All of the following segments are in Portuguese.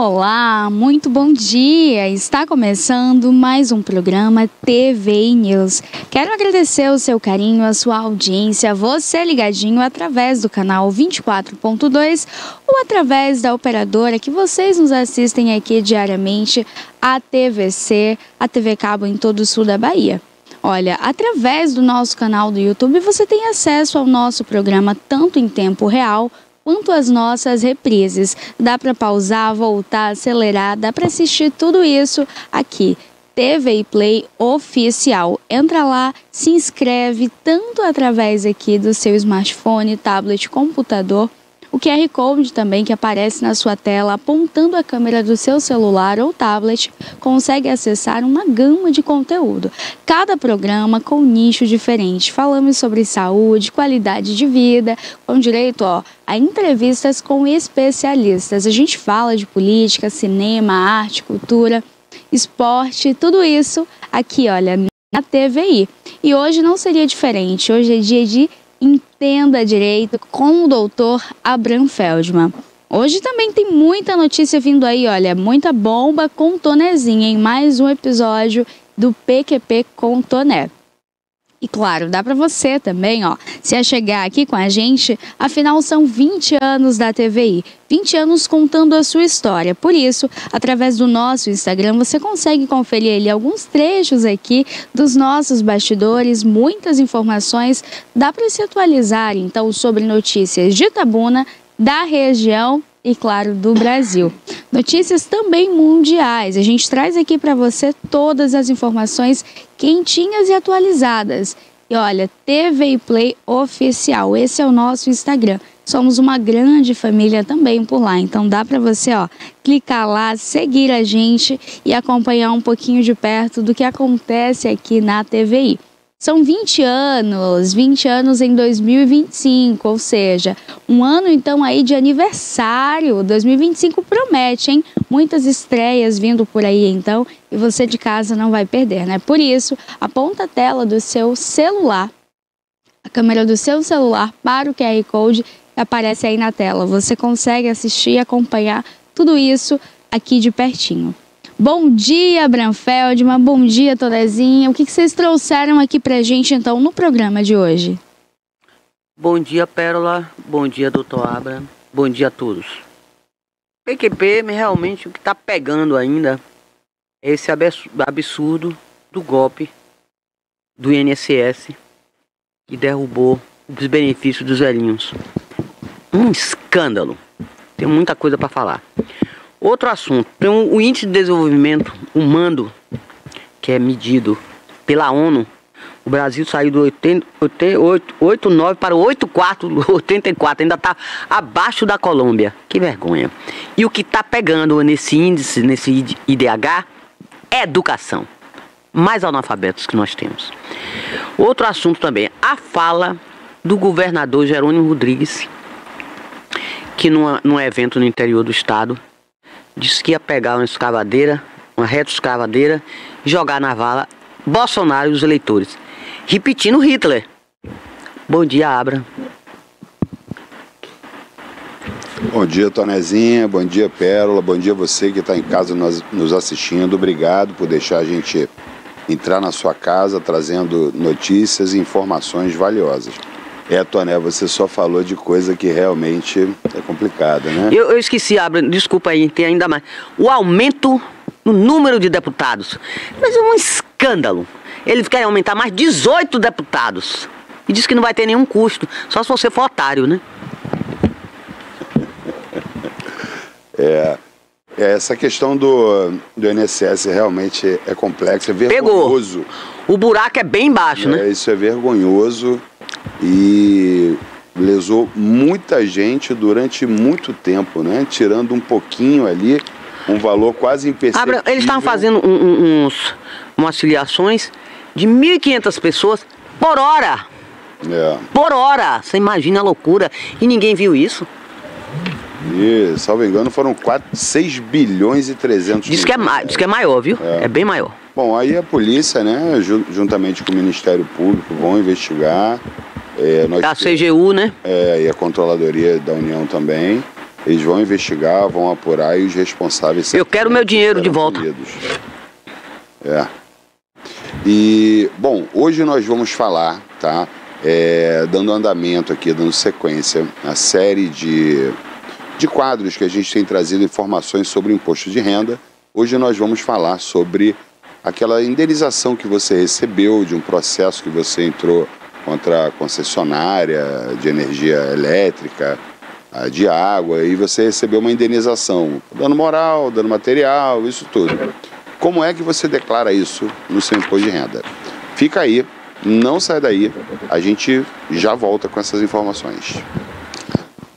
Olá, muito bom dia! Está começando mais um programa TVI News. Quero agradecer o seu carinho, a sua audiência, você ligadinho através do canal 24.2 ou através da operadora que vocês nos assistem aqui diariamente, a TVC, a TV Cabo em todo o sul da Bahia. Olha, através do nosso canal do YouTube você tem acesso ao nosso programa tanto em tempo real quanto as nossas reprises. Dá para pausar, voltar, acelerar, dá para assistir tudo isso aqui. TVI Play Oficial. Entra lá, se inscreve tanto através aqui do seu smartphone, tablet, computador. O QR Code também que aparece na sua tela, apontando a câmera do seu celular ou tablet, consegue acessar uma gama de conteúdo. Cada programa com nicho diferente. Falamos sobre saúde, qualidade de vida, com direito a entrevistas com especialistas. A gente fala de política, cinema, arte, cultura, esporte, tudo isso aqui, olha, na TVI. E hoje não seria diferente. Hoje é dia de Entenda Direito com o doutor Abraham Feldman. Hoje também tem muita notícia vindo aí, olha, muita bomba com Tonezinha em mais um episódio do PQP com Toné. E claro, dá para você também, se achegar aqui com a gente, afinal são 20 anos da TVI, 20 anos contando a sua história. Por isso, através do nosso Instagram, você consegue conferir ali alguns trechos aqui dos nossos bastidores, muitas informações, dá para se atualizar então sobre notícias de Itabuna, da região e, claro, do Brasil. Notícias também mundiais. A gente traz aqui para você todas as informações quentinhas e atualizadas. E olha, TVI Play Oficial, esse é o nosso Instagram. Somos uma grande família também por lá, então dá para você clicar lá, seguir a gente e acompanhar um pouquinho de perto do que acontece aqui na TVI. São 20 anos em 2025, ou seja, um ano então aí de aniversário. 2025 promete, hein? Muitas estreias vindo por aí então, e você de casa não vai perder, né? Por isso, aponta a tela do seu celular, a câmera do seu celular para o QR Code que aparece aí na tela. Você consegue assistir e acompanhar tudo isso aqui de pertinho. Bom dia, Abraham Feldman. Bom dia, Tonezinha. O que vocês trouxeram aqui pra gente, então, no programa de hoje? Bom dia, Pérola. Bom dia, doutor Abraham. Bom dia a todos. PQP, realmente, o que tá pegando ainda é esse absurdo do golpe do INSS que derrubou os benefícios dos velhinhos. Um escândalo. Tem muita coisa para falar. Outro assunto, tem o índice de desenvolvimento humano, que é medido pela ONU. O Brasil saiu do 8,9 para o 8,4, 84, ainda está abaixo da Colômbia. Que vergonha. E o que está pegando nesse índice, nesse IDH, é educação. Mais analfabetos que nós temos. Outro assunto também, a fala do governador Jerônimo Rodrigues, que num evento no interior do estado, disse que ia pegar uma escavadeira, uma retroescavadeira, e jogar na vala Bolsonaro e os eleitores. Repetindo Hitler. Bom dia, Abraham. Bom dia, Tonezinha. Bom dia, Pérola. Bom dia você que está em casa nos assistindo. Obrigado por deixar a gente entrar na sua casa trazendo notícias e informações valiosas. Toné, você só falou de coisa que realmente é complicada, né? Eu esqueci, Abraham, desculpa aí, tem ainda mais. O aumento no número de deputados. Mas é um escândalo. Eles querem aumentar mais 18 deputados. E diz que não vai ter nenhum custo, só se você for otário, né? Essa questão do INSS realmente é complexa, é vergonhoso. Pegou. O buraco é bem baixo, né? Isso é vergonhoso. E lesou muita gente durante muito tempo, né? Tirando um pouquinho ali, um valor quase imperceptível. Eles estavam fazendo umas filiações de 1.500 pessoas por hora. Por hora! Você imagina a loucura. E ninguém viu isso. E, salvo engano, foram 6 bilhões e 300 diz que é maior, viu? É bem maior. Bom, aí a polícia, né, juntamente com o Ministério Público, vão investigar. A CGU, né? E a Controladoria da União também. Eles vão investigar, vão apurar e os responsáveis... Eu quero meu dinheiro de volta. E, bom, hoje nós vamos falar, tá? Dando andamento aqui, dando sequência, a série de quadros que a gente tem trazido informações sobre o imposto de renda. Hoje nós vamos falar sobre aquela indenização que você recebeu de um processo que você entrou contra a concessionária de energia elétrica, de água, e você recebeu uma indenização, dano moral, dano material, isso tudo. Como é que você declara isso no seu imposto de renda? Fica aí, não sai daí, a gente já volta com essas informações.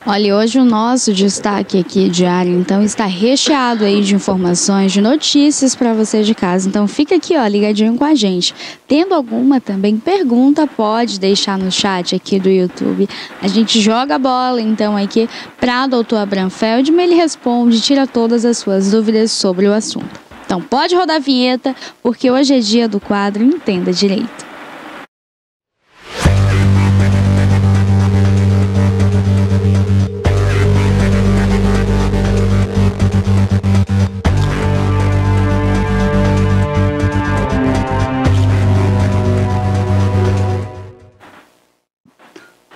Olha, hoje o nosso destaque aqui diário, então, está recheado aí de informações, de notícias para você de casa. Então, fica aqui, ó, ligadinho com a gente. Tendo alguma também pergunta, pode deixar no chat aqui do YouTube. A gente joga a bola, então, aqui para o Dr. Abraham Feldman, ele responde, tira todas as suas dúvidas sobre o assunto. Então, pode rodar a vinheta, porque hoje é dia do quadro Entenda Direito.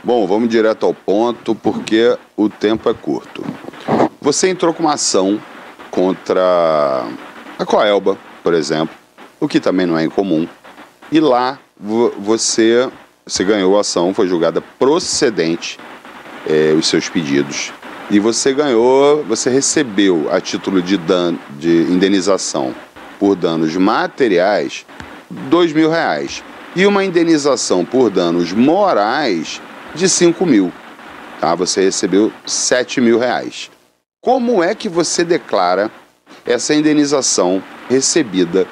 Bom, vamos direto ao ponto, porque o tempo é curto. Você entrou com uma ação contra a Coelba, por exemplo, o que também não é incomum, e lá você ganhou a ação, foi julgada procedente os seus pedidos, e você recebeu a título de indenização por danos materiais R$2.000 e uma indenização por danos morais de R$5.000, tá? Você recebeu R$7.000. Como é que você declara essa indenização recebida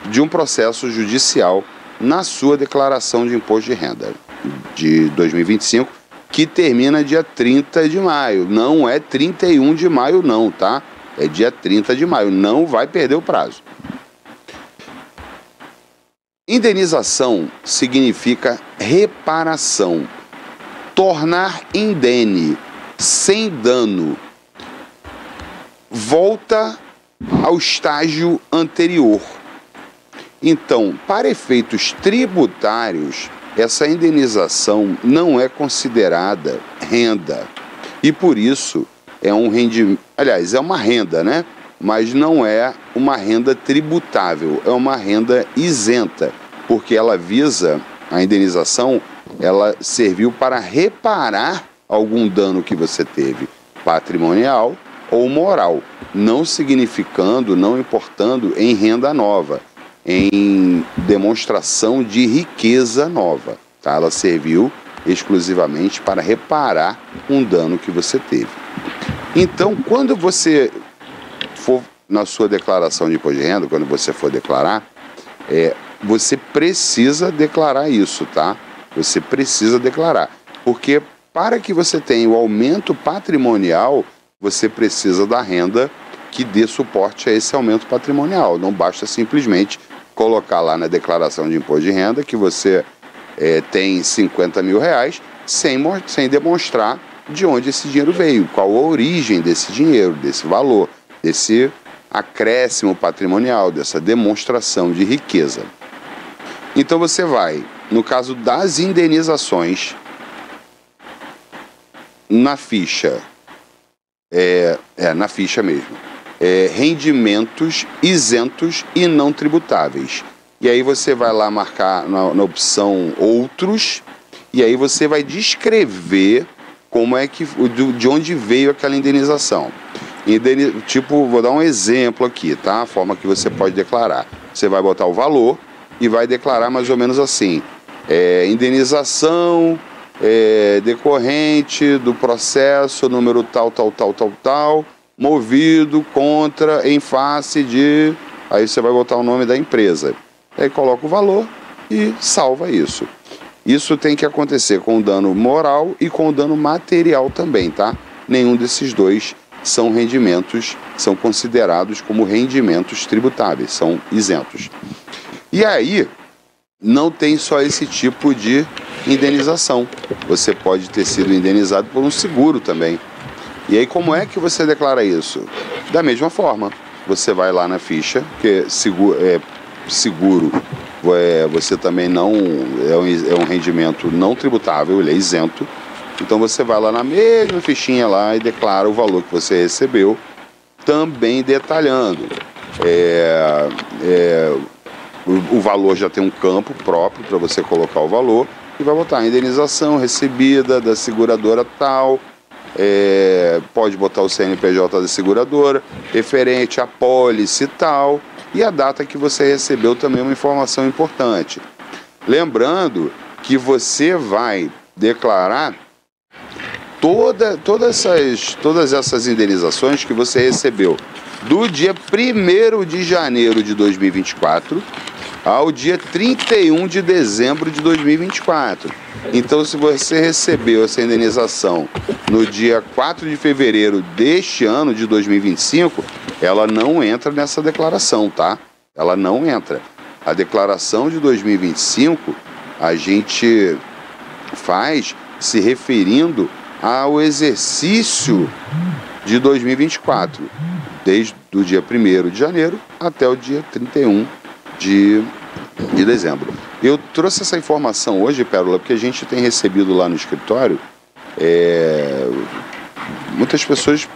de um processo judicial na sua declaração de imposto de renda de 2025, que termina dia 30 de maio? Não é 31 de maio não, tá? É dia 30 de maio, não vai perder o prazo. Indenização significa reparação, tornar indene, sem dano, volta ao estágio anterior. Então, para efeitos tributários, essa indenização não é considerada renda e por isso é um rendimento, aliás, é uma renda, né? Mas não é uma renda tributável, é uma renda isenta, porque ela visa, a indenização, ela serviu para reparar algum dano que você teve, patrimonial ou moral, não significando, não importando em renda nova, em demonstração de riqueza nova, tá? Ela serviu exclusivamente para reparar um dano que você teve. Então, quando você for na sua declaração de imposto de renda, quando você for declarar, você precisa declarar isso, tá? Você precisa declarar, porque para que você tenha o aumento patrimonial, você precisa da renda que dê suporte a esse aumento patrimonial. Não basta simplesmente colocar lá na declaração de imposto de renda que você tem R$50.000 sem demonstrar de onde esse dinheiro veio, qual a origem desse dinheiro, desse valor, desse acréscimo patrimonial, dessa demonstração de riqueza. Então você vai, no caso das indenizações, na ficha, na ficha mesmo, rendimentos isentos e não tributáveis. E aí você vai lá marcar na opção outros, e aí você vai descrever como é que, de onde veio aquela indenização. Tipo, vou dar um exemplo aqui, tá? A forma que você pode declarar. Você vai botar o valor e vai declarar mais ou menos assim: indenização decorrente do processo número tal, movido contra, em face de... Aí você vai botar o nome da empresa. Aí coloca o valor e salva isso. Isso tem que acontecer com o dano moral e com o dano material também, tá? Nenhum desses dois são rendimentos, são considerados como rendimentos tributáveis, são isentos. E aí, não tem só esse tipo de indenização. Você pode ter sido indenizado por um seguro também. E aí como é que você declara isso? Da mesma forma, você vai lá na ficha, que seguro você também não é um rendimento não tributável, ele é isento. Então você vai lá na mesma fichinha lá e declara o valor que você recebeu, também detalhando. O valor já tem um campo próprio para você colocar o valor e vai botar a indenização recebida da seguradora tal, pode botar o CNPJ da seguradora, referente à pólice tal, e a data que você recebeu também é uma informação importante. Lembrando que você vai declarar todas essas indenizações que você recebeu do dia 1º de janeiro de 2024 ao dia 31 de dezembro de 2024. Então, se você recebeu essa indenização no dia 4 de fevereiro deste ano de 2025, ela não entra nessa declaração, tá? Ela não entra. A declaração de 2025 a gente faz se referindo ao exercício de 2024, desde o dia 1º de janeiro até o dia 31 de dezembro. Eu trouxe essa informação hoje, Pérola, porque a gente tem recebido lá no escritório muitas pessoas,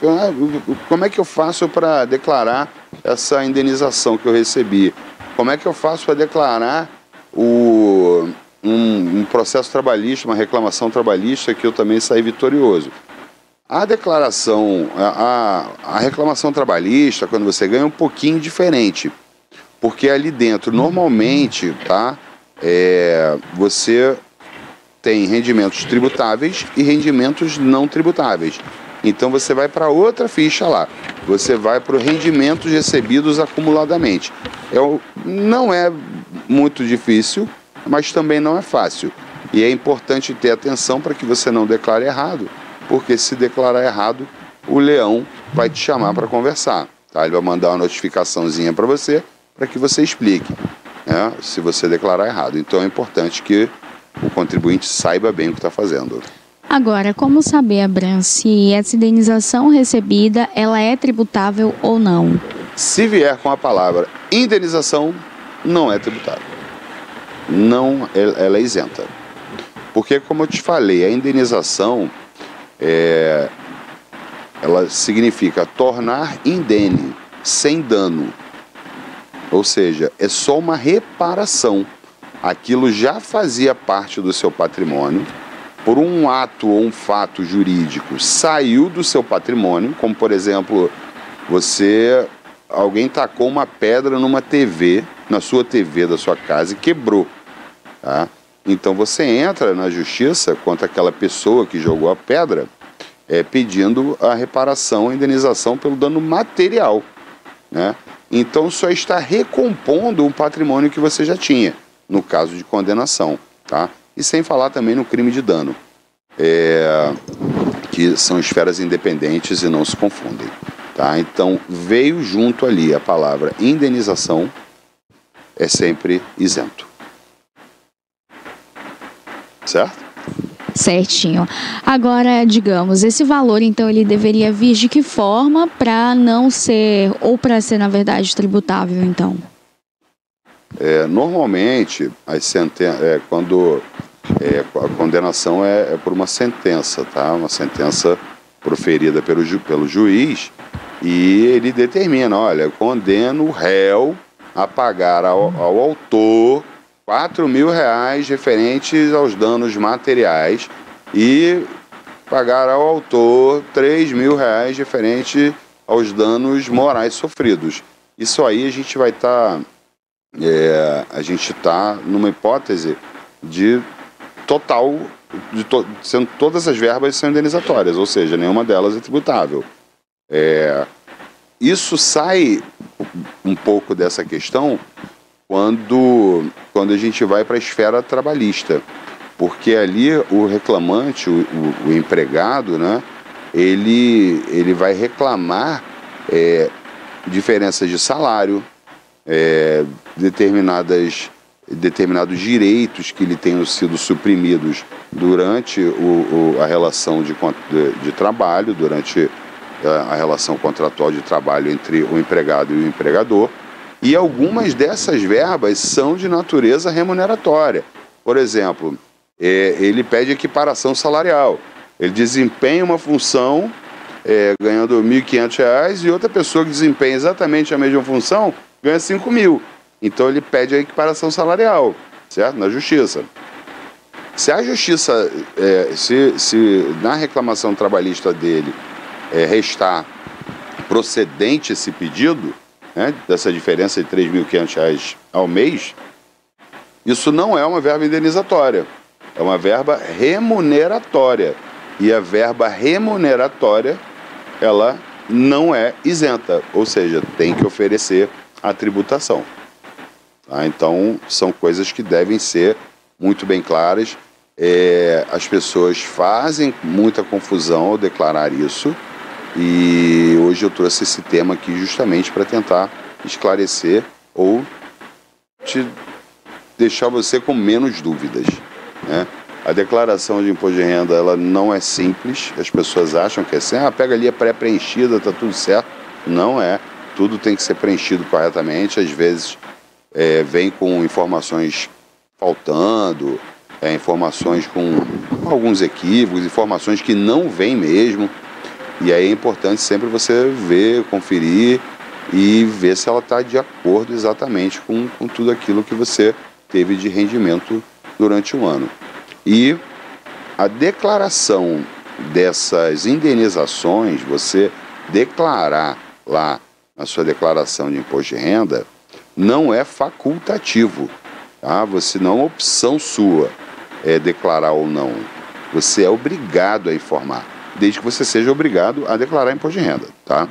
como é que eu faço para declarar essa indenização que eu recebi? Como é que eu faço para declarar um processo trabalhista, uma reclamação trabalhista que eu também saí vitorioso? A declaração, a reclamação trabalhista, quando você ganha, é um pouquinho diferente. Porque ali dentro, normalmente, tá, você tem rendimentos tributáveis e rendimentos não tributáveis. Então você vai para outra ficha lá. Você vai para os rendimentos recebidos acumuladamente. Não é muito difícil, mas também não é fácil. E é importante ter atenção para que você não declare errado, porque se declarar errado, o leão vai te chamar para conversar. Tá? Ele vai mandar uma notificaçãozinha para você que você explique, né, se você declarar errado. Então é importante que o contribuinte saiba bem o que está fazendo. Agora, como saber, Abram, se essa indenização recebida ela é tributável ou não? Se vier com a palavra indenização, não é tributável. Não, ela é isenta. Porque, como eu te falei, a indenização ela significa tornar indene, sem dano. Ou seja, é só uma reparação. Aquilo já fazia parte do seu patrimônio, por um ato ou um fato jurídico saiu do seu patrimônio, como por exemplo, alguém tacou uma pedra numa TV, na sua TV da sua casa e quebrou. Tá? Então você entra na justiça contra aquela pessoa que jogou a pedra, pedindo a reparação, a indenização pelo dano material, né? Então só está recompondo um patrimônio que você já tinha, no caso de condenação, tá? E sem falar também no crime de dano, que são esferas independentes e não se confundem, tá? Então veio junto ali a palavra indenização, é sempre isento. Certo? Certinho. Agora, digamos, esse valor, então, ele deveria vir de que forma para não ser, ou para ser, na verdade, tributável, então? Normalmente, quando a condenação é por uma sentença, tá? Uma sentença proferida pelo juiz, e ele determina, olha, eu condeno o réu a pagar ao autor R$4.000 referentes aos danos materiais e pagar ao autor R$3.000 referente aos danos morais sofridos. Isso aí a gente vai estar, numa hipótese de total, sendo todas as verbas são indenizatórias, ou seja, nenhuma delas é tributável. Isso sai um pouco dessa questão quando a gente vai para a esfera trabalhista, porque ali o reclamante, o empregado, né, ele vai reclamar diferenças de salário, determinadas determinados direitos que lhe tenham sido suprimidos durante a relação de trabalho, durante a relação contratual de trabalho entre o empregado e o empregador, e algumas dessas verbas são de natureza remuneratória. Por exemplo, ele pede equiparação salarial, ele desempenha uma função ganhando R$ 1.500 e outra pessoa que desempenha exatamente a mesma função ganha 5.000. Então ele pede a equiparação salarial, certo? Na justiça. Se a justiça, se na reclamação trabalhista dele restar procedente esse pedido, né, dessa diferença de R$ 3.500 ao mês, isso não é uma verba indenizatória, é uma verba remuneratória. E a verba remuneratória, ela não é isenta, ou seja, tem que oferecer a tributação. Tá? Então, são coisas que devem ser muito bem claras. As pessoas fazem muita confusão ao declarar isso, e hoje eu trouxe esse tema aqui justamente para tentar esclarecer ou te deixar você com menos dúvidas, né? A declaração de imposto de renda, ela não é simples. As pessoas acham que é assim, pega ali a pré-preenchida, tá tudo certo. Não é. Tudo tem que ser preenchido corretamente. Às vezes vem com informações faltando, informações com alguns equívocos, informações que não vêm mesmo. E aí é importante sempre você ver, conferir e ver se ela está de acordo exatamente com tudo aquilo que você teve de rendimento durante o ano. E a declaração dessas indenizações, você declarar lá na sua declaração de imposto de renda, não é facultativo, tá? Você não é uma opção sua declarar ou não. Você é obrigado a informar, desde que você seja obrigado a declarar imposto de renda, tá?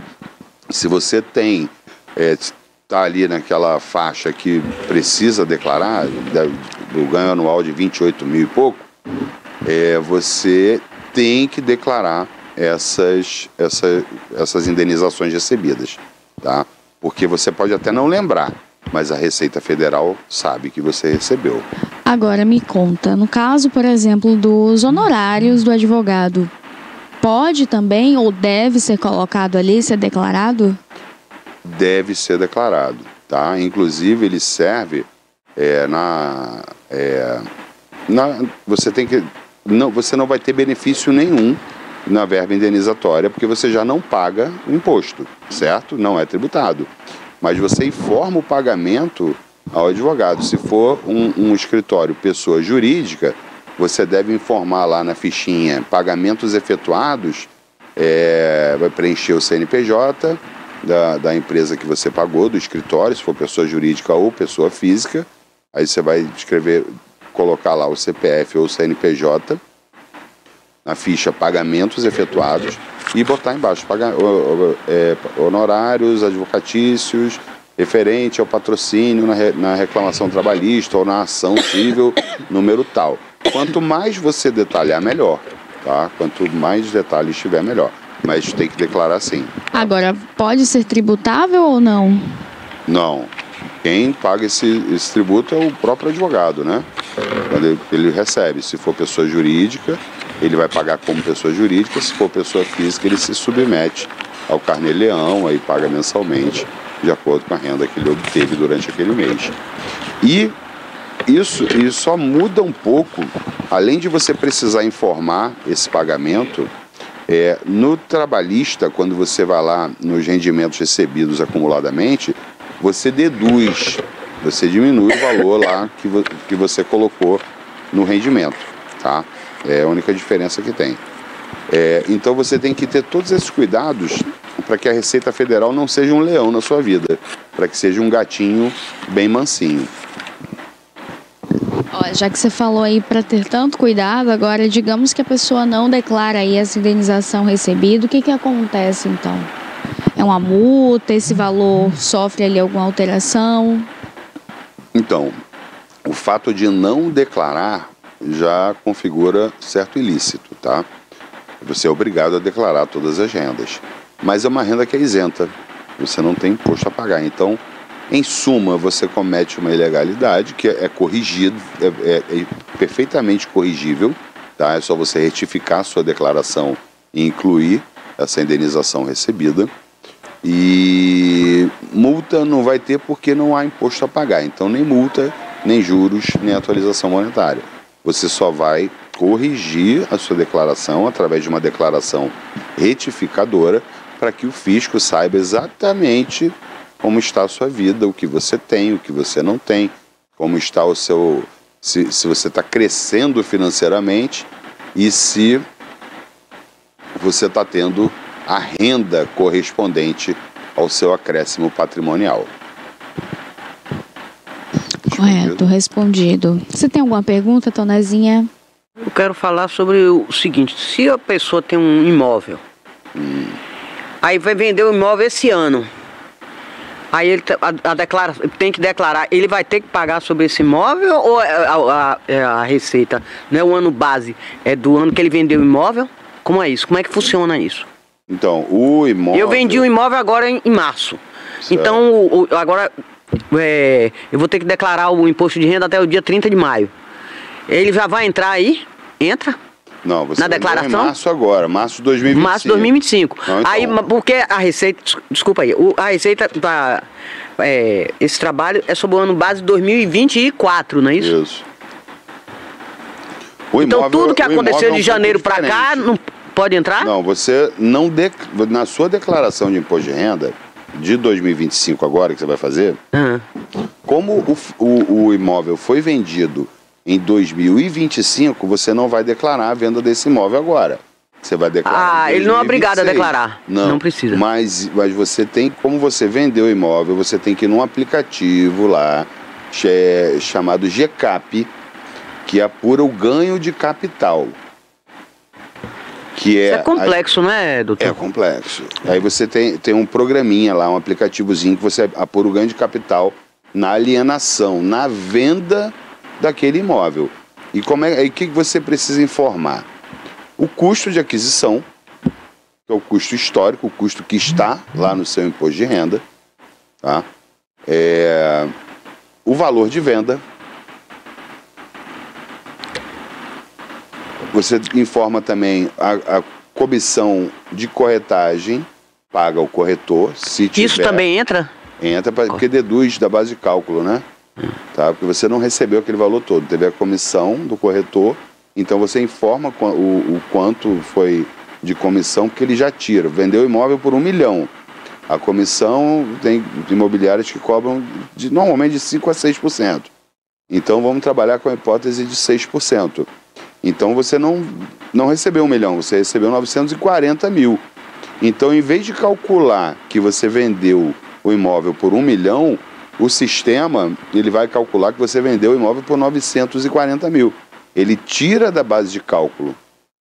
Se você tem, está ali naquela faixa que precisa declarar, do ganho anual de 28 mil e pouco, você tem que declarar essas indenizações recebidas, tá? Porque você pode até não lembrar, mas a Receita Federal sabe que você recebeu. Agora me conta, no caso, por exemplo, dos honorários do advogado, pode também ou deve ser colocado ali, ser declarado? Deve ser declarado, tá? Inclusive ele serve você não vai ter benefício nenhum na verba indenizatória, porque você já não paga o imposto, certo? Não é tributado. Mas você informa o pagamento ao advogado. Se for um escritório pessoa jurídica, você deve informar lá na fichinha pagamentos efetuados, vai preencher o CNPJ da empresa que você pagou, do escritório, se for pessoa jurídica ou pessoa física. Aí você vai colocar lá o CPF ou o CNPJ na ficha pagamentos efetuados e botar embaixo honorários advocatícios referente ao patrocínio na reclamação trabalhista ou na ação civil número tal. Quanto mais você detalhar, melhor, tá? Quanto mais detalhes tiver, melhor. Mas tem que declarar sim. Agora, pode ser tributável ou não? Não. Quem paga esse tributo é o próprio advogado, né? Quando ele recebe. Se for pessoa jurídica, ele vai pagar como pessoa jurídica. Se for pessoa física, ele se submete ao Carnê-Leão, aí paga mensalmente, de acordo com a renda que ele obteve durante aquele mês. E isso só muda um pouco, além de você precisar informar esse pagamento, no trabalhista, quando você vai lá nos rendimentos recebidos acumuladamente, você deduz, você diminui o valor lá que você colocou no rendimento, tá? É a única diferença que tem. Então você tem que ter todos esses cuidados para que a Receita Federal não seja um leão na sua vida, para que seja um gatinho bem mansinho. Já que você falou aí para ter tanto cuidado, agora digamos que a pessoa não declara aí essa indenização recebida, o que acontece então? É uma multa? Esse valor sofre ali alguma alteração? Então, o fato de não declarar já configura certo ilícito, tá? Você é obrigado a declarar todas as rendas, mas é uma renda que é isenta, você não tem imposto a pagar. Então, Em suma, você comete uma ilegalidade que é corrigido, é perfeitamente corrigível, tá? É só você retificar a sua declaração e incluir essa indenização recebida. E multa não vai ter porque não há imposto a pagar. Então nem multa, nem juros, nem atualização monetária. Você só vai corrigir a sua declaração através de uma declaração retificadora para que o fisco saiba exatamente como está a sua vida, o que você tem, o que você não tem, como está o seu... se você está crescendo financeiramente e se você está tendo a renda correspondente ao seu acréscimo patrimonial. Correto, respondido. Você tem alguma pergunta, Tonezinha? Eu quero falar sobre o seguinte: se a pessoa tem um imóvel, aí vai vender o imóvel esse ano, aí ele tem que declarar, ele vai ter que pagar sobre esse imóvel ou a receita, não é o ano base, é do ano que ele vendeu o imóvel? Como é isso? Como é que funciona isso? Então, o imóvel... Eu vendi o imóvel agora em março. Certo. Então, agora eu vou ter que declarar o imposto de renda até o dia 30 de maio. Ele já vai entrar aí? Entra? Não, você na declaração? Em março agora, março de 2025. Março de 2025. Não, então... Aí, porque a Receita... Desculpa aí. A Receita... esse trabalho é sobre o ano base de 2024, não é isso? Isso. Então, tudo que aconteceu de janeiro para cá... não pode entrar? Não, você não... Na sua declaração de imposto de renda de 2025 agora, que você vai fazer, como o imóvel foi vendido em 2025, você não vai declarar a venda desse imóvel agora. Você vai declarar. Ele não é obrigado a declarar. Não precisa. Mas você tem, como você vendeu o imóvel, você tem que ir num aplicativo lá, chamado GCAP, que apura o ganho de capital. Que isso é complexo, né, doutor? É complexo. Aí você tem um programinha lá, um aplicativozinho que você apura o ganho de capital na alienação, na venda daquele imóvel. E aí o que você precisa informar? O custo de aquisição, que é o custo histórico, o custo que está lá no seu imposto de renda, tá? O valor de venda. Você informa também a comissão de corretagem, paga o corretor, se tiver. Isso também entra? Entra, porque deduz da base de cálculo, né? Tá? Porque você não recebeu aquele valor todo, teve a comissão do corretor, então você informa o quanto foi de comissão, porque ele já tira. Vendeu o imóvel por 1 milhão. A comissão tem imobiliárias que cobram normalmente de 5% a 6%. Então vamos trabalhar com a hipótese de 6%. Então você não recebeu 1 milhão, você recebeu 940 mil. Então, em vez de calcular que você vendeu o imóvel por 1 milhão, o sistema ele vai calcular que você vendeu o imóvel por 940 mil. Ele tira da base de cálculo,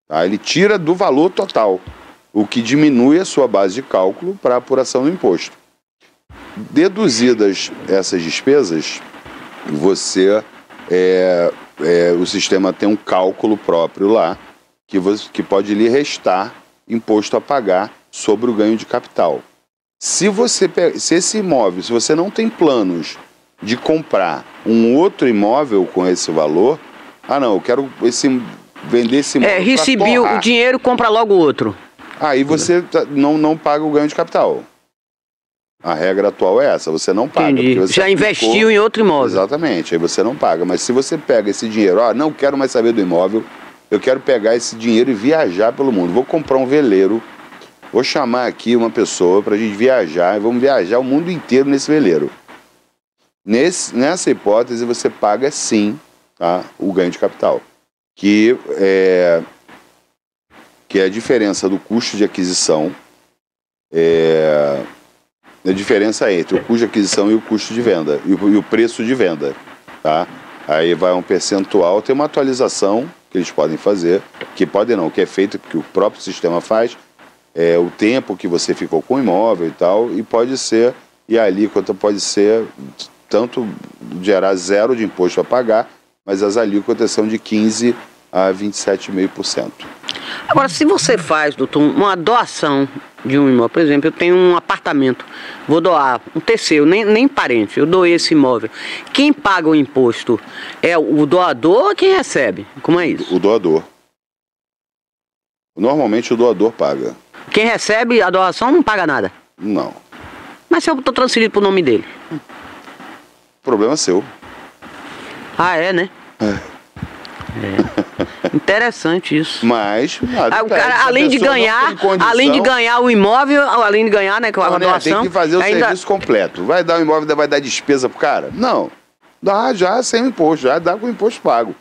tá? Ele tira do valor total, o que diminui a sua base de cálculo para a apuração do imposto. Deduzidas essas despesas, o sistema tem um cálculo próprio lá que pode lhe restar imposto a pagar sobre o ganho de capital. Se esse imóvel, se você não tem planos de comprar um outro imóvel com esse valor, eu quero vender esse imóvel. Recebi o dinheiro, compra logo outro. Aí você não paga o ganho de capital. A regra atual é essa, você não paga. Entendi. Você já investiu em outro imóvel. Exatamente, aí você não paga. Mas se você pega esse dinheiro, não quero mais saber do imóvel, eu quero pegar esse dinheiro e viajar pelo mundo. Vou comprar um veleiro, vou chamar aqui uma pessoa para a gente viajar, e vamos viajar o mundo inteiro nesse veleiro. Nessa hipótese, você paga sim, tá, o ganho de capital, que é a diferença do custo de aquisição, a diferença entre o custo de aquisição e o custo de venda, e o preço de venda, tá? Aí vai um percentual, tem uma atualização que eles podem fazer, que é feito, que o próprio sistema faz, o tempo que você ficou com o imóvel e tal, e a alíquota pode ser, tanto gerar 0 de imposto a pagar, mas as alíquotas são de 15% a 27,5%. Agora, se você faz, doutor, uma doação de um imóvel, por exemplo, eu tenho um apartamento, vou doar um terceiro, nem parente, eu doei esse imóvel. Quem paga o imposto é o doador ou quem recebe? Como é isso? O doador. Normalmente o doador paga. Quem recebe a doação não paga nada? Não. Mas se eu estou transferido pro nome dele? Problema é seu. Ah, é, né? É. Interessante isso. Mas o cara, além de ganhar o imóvel, além de ganhar, né, com a doação, tem que fazer o serviço completo. Vai dar o imóvel, vai dar despesa pro cara? Não. Dá já sem imposto, já dá com o imposto pago.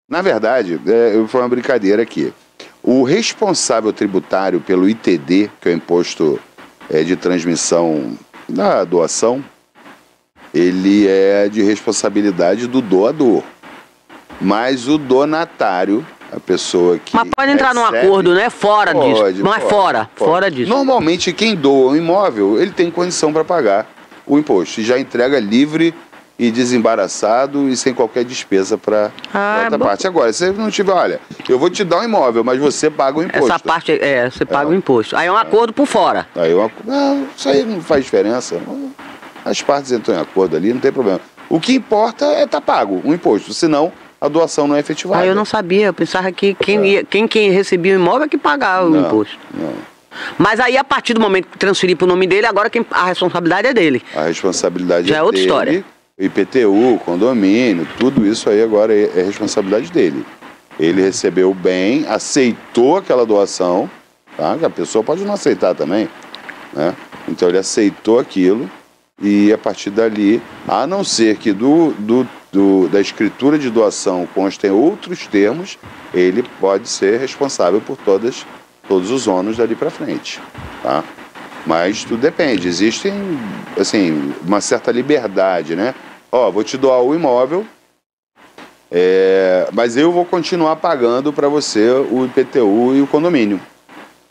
Na verdade, foi uma brincadeira aqui. O responsável tributário pelo ITD, que é o imposto de transmissão da doação, ele é de responsabilidade do doador. Mas o donatário, a pessoa que Mas pode entrar num acordo, né? Fora disso. Não é fora disso. Normalmente quem doa um imóvel, ele tem condição para pagar o imposto. E já entrega livre e desembaraçado e sem qualquer despesa para outra parte. Agora, se não tiver, olha, eu vou te dar um imóvel, mas você paga o imposto. Essa parte, você paga o imposto. Aí é um acordo por fora. Aí isso aí não faz diferença. As partes entram em acordo ali, não tem problema. O que importa é estar pago o imposto, senão a doação não é efetivada. Eu não sabia, eu pensava que quem recebia o imóvel é que pagava o imposto. Não. Mas aí, a partir do momento que transferir para o nome dele, agora a responsabilidade é dele. A responsabilidade já é outra dele, história. IPTU, condomínio, tudo isso aí agora é responsabilidade dele. Ele recebeu bem, aceitou aquela doação, tá? A pessoa pode não aceitar também, né? Então ele aceitou aquilo e a partir dali, a não ser que da escritura de doação constem outros termos, ele pode ser responsável por todos os ônus dali para frente, tá? Mas tudo depende, existem, assim, uma certa liberdade, né? Vou te doar o imóvel, mas eu vou continuar pagando para você o IPTU e o condomínio.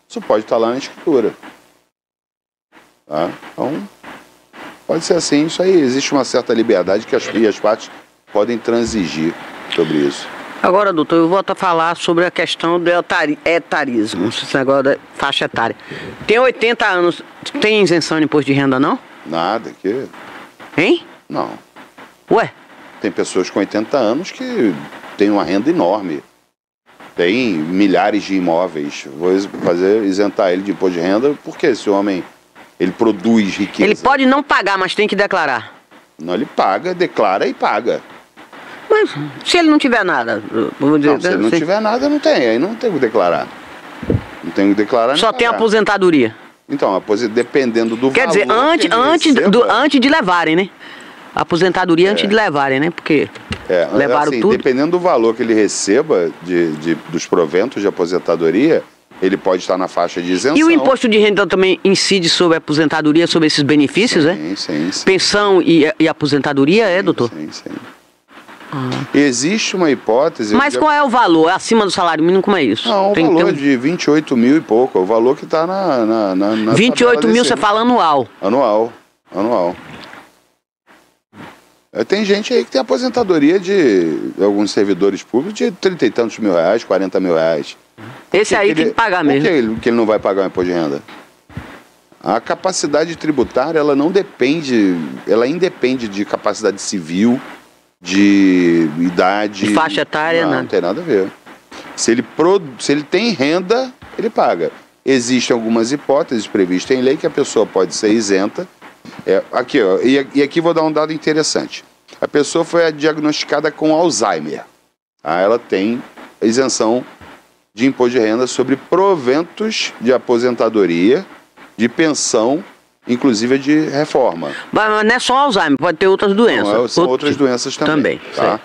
Isso pode estar lá na escritura, tá? Então, pode ser assim, isso aí, existe uma certa liberdade que as partes podem transigir sobre isso. Agora, doutor, eu volto a falar sobre a questão do etarismo, esse negócio da faixa etária. Tem 80 anos, tem isenção de imposto de renda, não? Nada, que... Hein? Não. Ué? Tem pessoas com 80 anos que têm uma renda enorme. Tem milhares de imóveis. Vou isentar ele de imposto de renda, porque esse homem, ele produz riqueza. Ele pode não pagar, mas tem que declarar. Não, ele paga, declara e paga. Mas se ele não tiver nada, vamos dizer, se ele não tiver nada, não tem. Aí não tem que declarar. Não tem que declarar. Só tem aposentadoria. Então, dependendo do valor. Quer dizer, antes de levarem, né? Aposentadoria antes de levarem, né? Porque levaram assim, tudo. Dependendo do valor que ele receba dos proventos de aposentadoria, ele pode estar na faixa de isenção. E o imposto de renda também incide sobre a aposentadoria, sobre esses benefícios, sim. Pensão e aposentadoria, doutor? Sim. Existe uma hipótese... Mas qual é o valor? É acima do salário mínimo? Como é isso? Não, o valor de 28 mil e pouco. É o valor que está na 28 mil, você fala anual? Anual. Tem gente aí que tem aposentadoria de alguns servidores públicos de 30 e tantos mil reais, 40 mil reais. Esse aí tem que pagar mesmo. Por que ele não vai pagar o imposto de renda? A capacidade tributária, ela independe de capacidade civil, de idade... De faixa etária, não tem nada a ver. Se ele tem renda, ele paga. Existem algumas hipóteses previstas em lei que a pessoa pode ser isenta. Aqui, e aqui vou dar um dado interessante. A pessoa foi diagnosticada com Alzheimer. Ela tem isenção de imposto de renda sobre proventos de aposentadoria, de pensão, inclusive de reforma. Mas não é só Alzheimer, pode ter outras doenças. Não, são outras doenças também. Tá?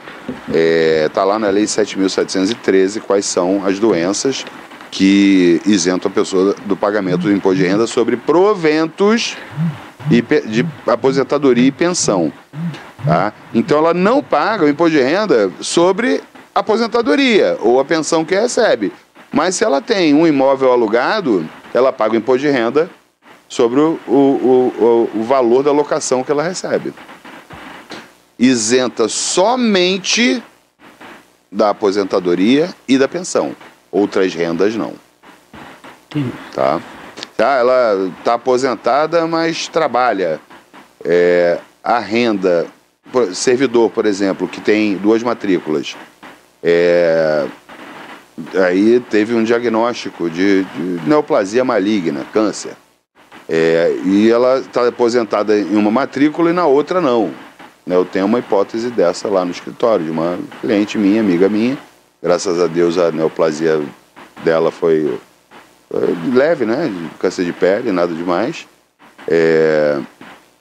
Tá lá na Lei 7.713 quais são as doenças que isentam a pessoa do pagamento do imposto de renda sobre proventos de aposentadoria e pensão. Tá? Então ela não paga o imposto de renda sobre aposentadoria ou a pensão que recebe. Mas se ela tem um imóvel alugado, ela paga o imposto de renda sobre o valor da locação que ela recebe. Isenta somente da aposentadoria e da pensão. outras rendas não. Tá? Ela está aposentada, mas trabalha. A renda, servidor, por exemplo, que tem 2 matrículas, aí teve um diagnóstico de neoplasia maligna, câncer. E ela está aposentada em uma matrícula e na outra não. Eu tenho uma hipótese dessa lá no escritório, de uma cliente minha, amiga minha. Graças a Deus a neoplasia dela foi leve, né? Câncer de pele, nada demais.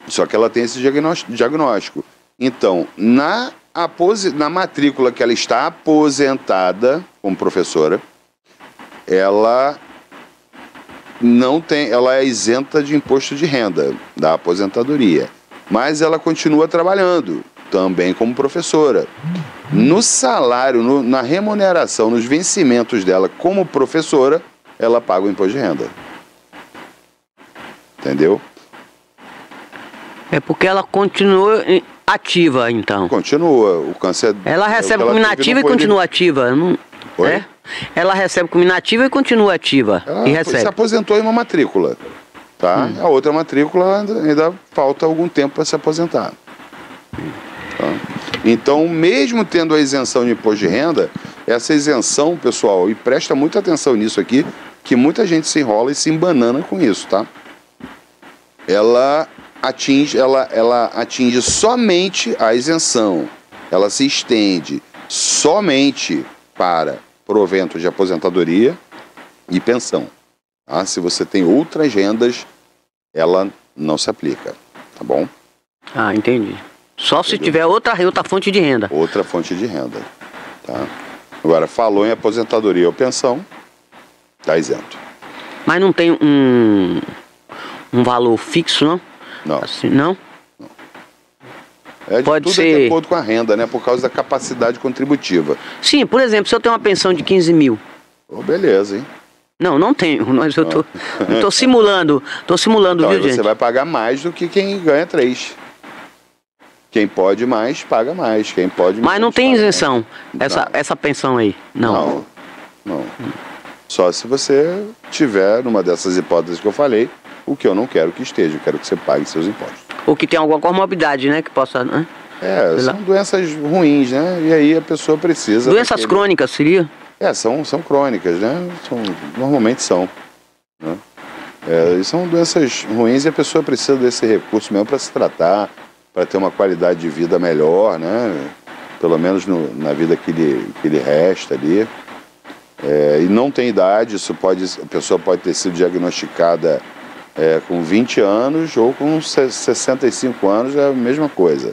Só que ela tem esse diagnóstico. Então, na matrícula que ela está aposentada como professora, ela é isenta de imposto de renda da aposentadoria. Mas ela continua trabalhando, também como professora. No salário, na remuneração, nos vencimentos dela como professora, ela paga o imposto de renda. Entendeu? É porque ela continua ativa, então. Continua. O câncer... Ela recebe como inativa e continua ativa. Não... Oi? Ela recebe como inativa e continua ativa. Ela e recebe. Se aposentou em uma matrícula. Tá? A outra matrícula ainda falta algum tempo para se aposentar. Tá? Então, mesmo tendo a isenção de imposto de renda, essa isenção, pessoal, e presta muita atenção nisso aqui, que muita gente se enrola e se embanana com isso, tá? Ela atinge somente a isenção. Ela se estende somente para provento de aposentadoria e pensão. Tá? Se você tem outras rendas, ela não se aplica, tá bom? Ah, entendi. Só se tiver outra fonte de renda. Outra fonte de renda, tá? Agora, falou em aposentadoria ou pensão, tá isento. Mas não tem um valor fixo, não? Não. Assim, não? Pode ser de acordo com a renda, né? Por causa da capacidade contributiva. Sim, por exemplo, se eu tenho uma pensão de 15 mil. Beleza, hein? Não tenho, mas eu tô simulando, então, viu, gente? Você vai pagar mais do que quem ganha 3. Quem pode mais, paga mais. Quem pode Mas não tem isenção, mais. essa pensão aí, não. Não. Só se você tiver, numa dessas hipóteses que eu falei, o que eu não quero que esteja, eu quero que você pague seus impostos. Ou que tem alguma comorbidade, né, que possa... Né? São doenças ruins, né? E aí a pessoa precisa... Doenças crônicas, seria? São crônicas, né? Normalmente são. Né? E são doenças ruins e a pessoa precisa desse recurso mesmo para se tratar, para ter uma qualidade de vida melhor, né? Pelo menos na vida que lhe resta ali. E não tem idade, a pessoa pode ter sido diagnosticada com 20 anos ou com 65 anos, é a mesma coisa.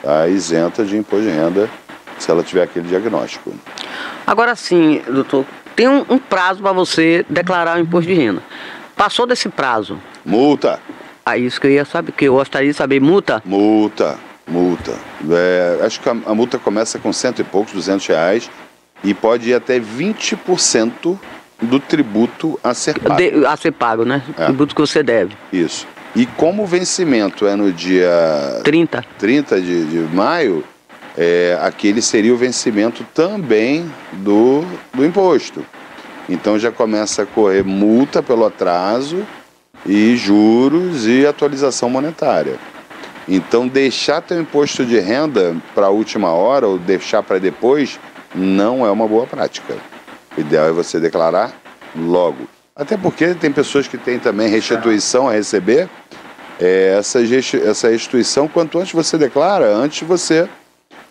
Tá? Isenta de imposto de renda se ela tiver aquele diagnóstico. Agora sim, doutor, tem um prazo para você declarar o imposto de renda. Passou desse prazo. Multa. Isso que eu ia saber, que eu gostaria de saber, multa? Multa. Acho que a multa começa com 100 e poucos, R$200, e pode ir até 20% do tributo a ser pago. A ser pago, né? Tributo que você deve. Isso. E como o vencimento é no dia 30 de maio, aquele seria o vencimento também do imposto. Então já começa a correr multa pelo atraso e juros e atualização monetária. Então deixar teu imposto de renda para a última hora ou deixar para depois não é uma boa prática. O ideal é você declarar logo. Até porque tem pessoas que têm também restituição a receber. Essa restituição, quanto antes você declara, antes você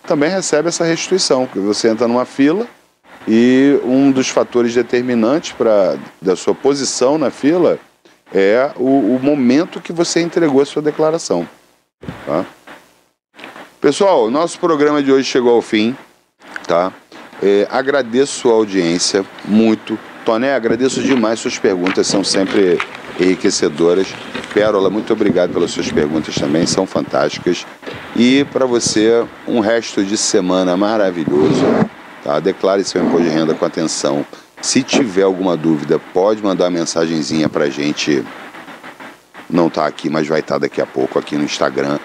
também recebe essa restituição, porque você entra numa fila e um dos fatores determinantes da sua posição na fila é o momento que você entregou a sua declaração. Tá? Pessoal, nosso programa de hoje chegou ao fim. Tá? Agradeço sua audiência muito. Toné, agradeço demais, suas perguntas são sempre enriquecedoras. Pérola, muito obrigado pelas suas perguntas também, são fantásticas. E para você, um resto de semana maravilhoso. Tá? Declare seu imposto de renda com atenção. Se tiver alguma dúvida, pode mandar uma mensagenzinha para a gente. Não está aqui, mas vai estar daqui a pouco aqui no Instagram.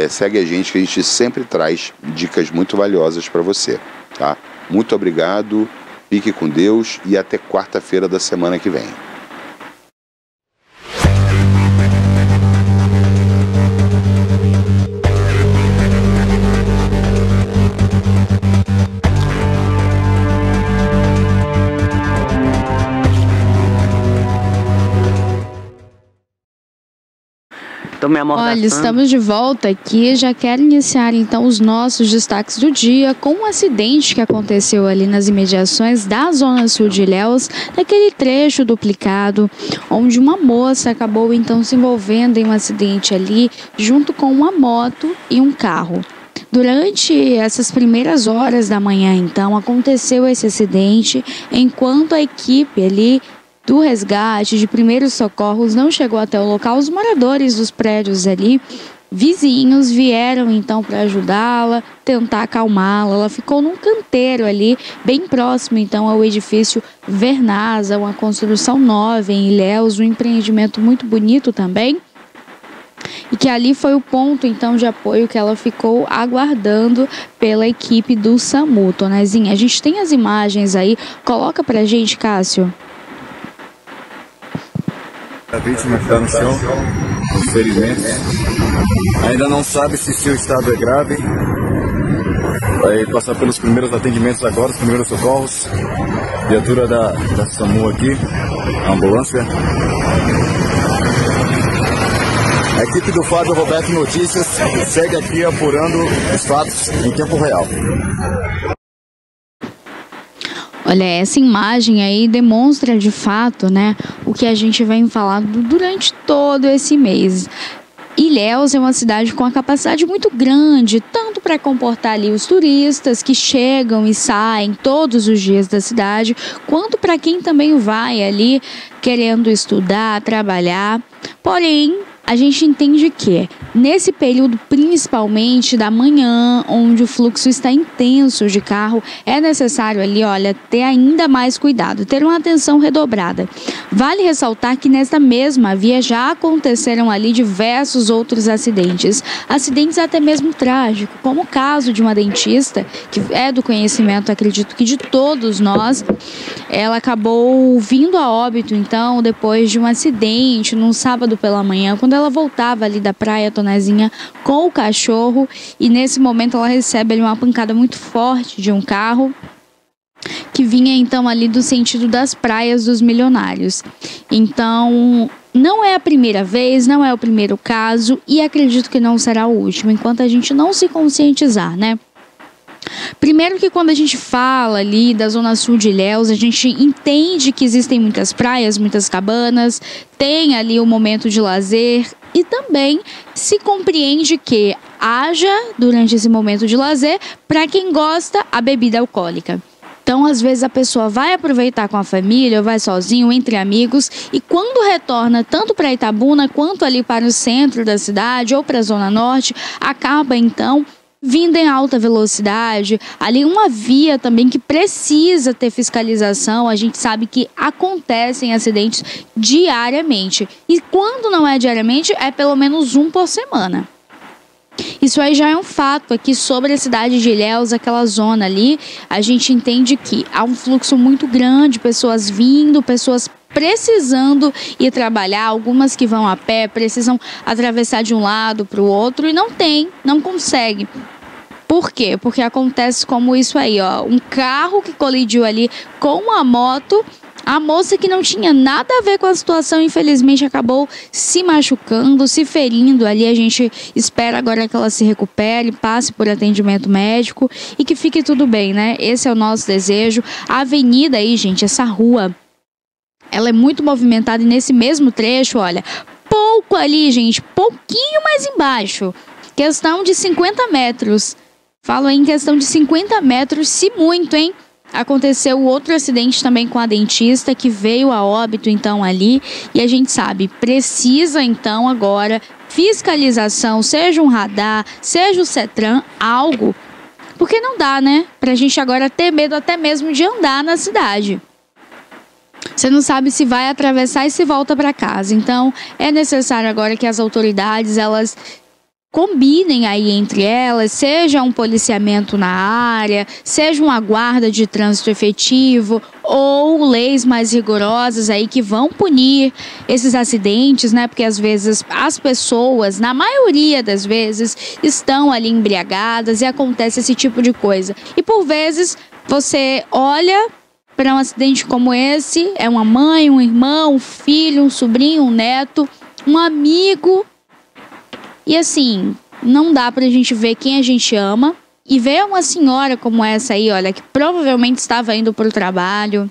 Segue a gente, que a gente sempre traz dicas muito valiosas para você. Tá? Muito obrigado Fique com Deus e até quarta-feira da semana que vem. Olha, estamos de volta aqui. Já quero iniciar então os nossos destaques do dia com um acidente que aconteceu ali nas imediações da Zona Sul de Ilhéus, naquele trecho duplicado, onde uma moça acabou então se envolvendo em um acidente ali junto com uma moto e um carro. Durante essas primeiras horas da manhã, então, aconteceu esse acidente, enquanto a equipe ali do resgate de primeiros socorros não chegou até o local. Os moradores dos prédios ali, vizinhos, vieram então para ajudá-la, tentar acalmá-la. Ela ficou num canteiro ali, bem próximo então ao edifício Vernasa, uma construção nova em Ilhéus, um empreendimento muito bonito também. E que ali foi o ponto então de apoio que ela ficou aguardando pela equipe do SAMU. Tonezinha, a gente tem as imagens aí, coloca pra gente, Cássio. A vítima está no chão, com ferimentos. Ainda não sabe se seu estado é grave. Vai passar pelos primeiros atendimentos agora, os primeiros socorros. Viatura da SAMU aqui, a ambulância. A equipe do Fábio Roberto Notícias segue aqui apurando os fatos em tempo real. Olha, essa imagem aí demonstra de fato, né, o que a gente vem falando durante todo esse mês. Ilhéus é uma cidade com a capacidade muito grande, tanto para comportar ali os turistas que chegam e saem todos os dias da cidade, quanto para quem também vai ali querendo estudar, trabalhar. Porém, a gente entende que nesse período, principalmente da manhã, onde o fluxo está intenso de carro, é necessário ali, olha, ter ainda mais cuidado, ter uma atenção redobrada. Vale ressaltar que nesta mesma via já aconteceram ali diversos outros acidentes até mesmo trágicos, como o caso de uma dentista, que é do conhecimento, acredito que de todos nós. Ela acabou vindo a óbito, então, depois de um acidente, num sábado pela manhã, quando ela voltava ali da praia, Tonezinha, com o cachorro, e nesse momento ela recebe ali uma pancada muito forte de um carro que vinha então ali do sentido das Praias dos Milionários. Então, não é a primeira vez, não é o primeiro caso, e acredito que não será o último, enquanto a gente não se conscientizar, né? Primeiro que quando a gente fala ali da Zona Sul de Ilhéus, a gente entende que existem muitas praias, muitas cabanas, tem ali um momento de lazer e também se compreende que haja, durante esse momento de lazer, para quem gosta, a bebida alcoólica. Então, às vezes, a pessoa vai aproveitar com a família, ou vai sozinho, entre amigos, e quando retorna tanto para Itabuna quanto ali para o centro da cidade ou para a Zona Norte, acaba então vindo em alta velocidade, ali uma via também que precisa ter fiscalização. A gente sabe que acontecem acidentes diariamente, e quando não é diariamente, é pelo menos um por semana. Isso aí já é um fato aqui sobre a cidade de Ilhéus, aquela zona ali. A gente entende que há um fluxo muito grande, pessoas vindo, pessoas precisando ir trabalhar, algumas que vão a pé, precisam atravessar de um lado para o outro e não consegue. Por quê? Porque acontece como isso aí, ó, um carro que colidiu ali com uma moto. A moça, que não tinha nada a ver com a situação, infelizmente acabou se machucando, se ferindo ali. A gente espera agora que ela se recupere, passe por atendimento médico e que fique tudo bem, né? Esse é o nosso desejo. A avenida aí, gente, essa rua, ela é muito movimentada, e nesse mesmo trecho, olha, pouco ali, gente, pouquinho mais embaixo, questão de 50 metros. Falo em questão de 50 metros, se muito, hein? Aconteceu outro acidente também com a dentista, que veio a óbito então ali, e a gente sabe, precisa então agora fiscalização, seja um radar, seja o CETRAN, algo, porque não dá, né, pra gente agora ter medo até mesmo de andar na cidade. Você não sabe se vai atravessar e se volta para casa. Então, é necessário agora que as autoridades, elas combinem aí entre elas, seja um policiamento na área, seja uma guarda de trânsito efetivo ou leis mais rigorosas aí que vão punir esses acidentes, né? Porque às vezes as pessoas, na maioria das vezes, estão ali embriagadas e acontece esse tipo de coisa. E por vezes você olha para um acidente como esse, é uma mãe, um irmão, um filho, um sobrinho, um neto, um amigo. E assim, não dá pra gente ver quem a gente ama e ver uma senhora como essa aí, olha, que provavelmente estava indo pro trabalho.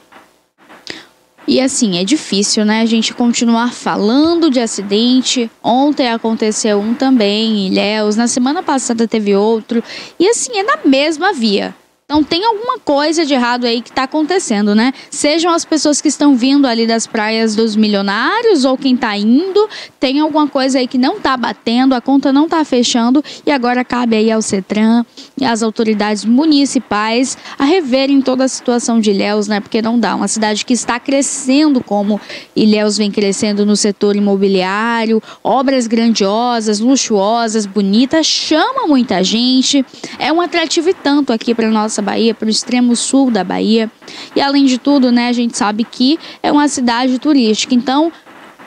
E assim, é difícil, né, a gente continuar falando de acidente. Ontem aconteceu um também em Ilhéus, na semana passada teve outro. E assim, é na mesma via. Então tem alguma coisa de errado aí que está acontecendo, né? Sejam as pessoas que estão vindo ali das praias dos milionários ou quem está indo, tem alguma coisa aí que não está batendo, a conta não está fechando e agora cabe aí ao CETRAN e às autoridades municipais a reverem toda a situação de Ilhéus, né? Porque não dá, uma cidade que está crescendo como Ilhéus vem crescendo no setor imobiliário, obras grandiosas, luxuosas, bonitas, chama muita gente, é um atrativo e tanto aqui para nossa Bahia, para o extremo sul da Bahia. E além de tudo, né, a gente sabe que é uma cidade turística. Então,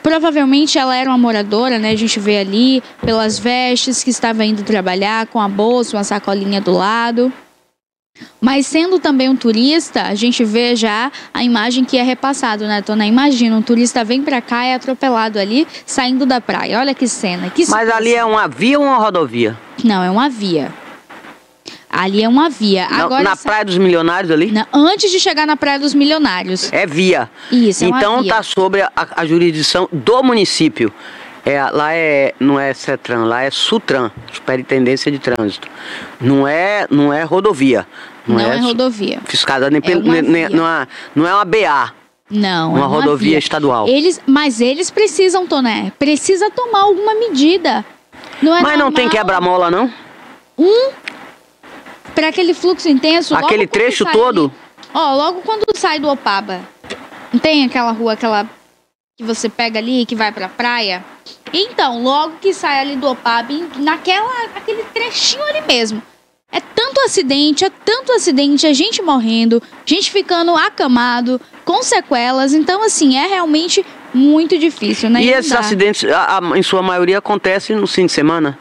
provavelmente ela era uma moradora, né? A gente vê ali pelas vestes que estava indo trabalhar com a bolsa, uma sacolinha do lado. Mas sendo também um turista, a gente vê já a imagem que é repassado, né, Tona? Imagina, um turista vem pra cá e é atropelado ali, saindo da praia. Olha que cena. Que Mas ali é uma via ou uma rodovia? Não, é uma via. Ali é uma via. Agora, na Praia dos Milionários ali? Antes de chegar na Praia dos Milionários. É via. Isso, é uma então via. Tá sobre a jurisdição do município. Lá não é CETRAN, lá é SUTRAN, Superintendência de Trânsito. Não é rodovia. Não é rodovia. Fiscalizada não é uma BA. Não, uma rodovia via estadual. Mas eles precisam, Toné. Precisa tomar alguma medida. Mas não tem quebra-mola, não? Para aquele fluxo intenso. Aquele trecho todo? Logo quando sai do Opaba. Não tem aquela rua, que você pega ali e que vai pra praia? Então, logo que sai ali do Opaba, aquele trechinho ali mesmo. É tanto acidente, a gente morrendo, gente ficando acamado, com sequelas. Então, assim, é realmente muito difícil, né? E esses acidentes, em sua maioria, acontecem no fim de semana?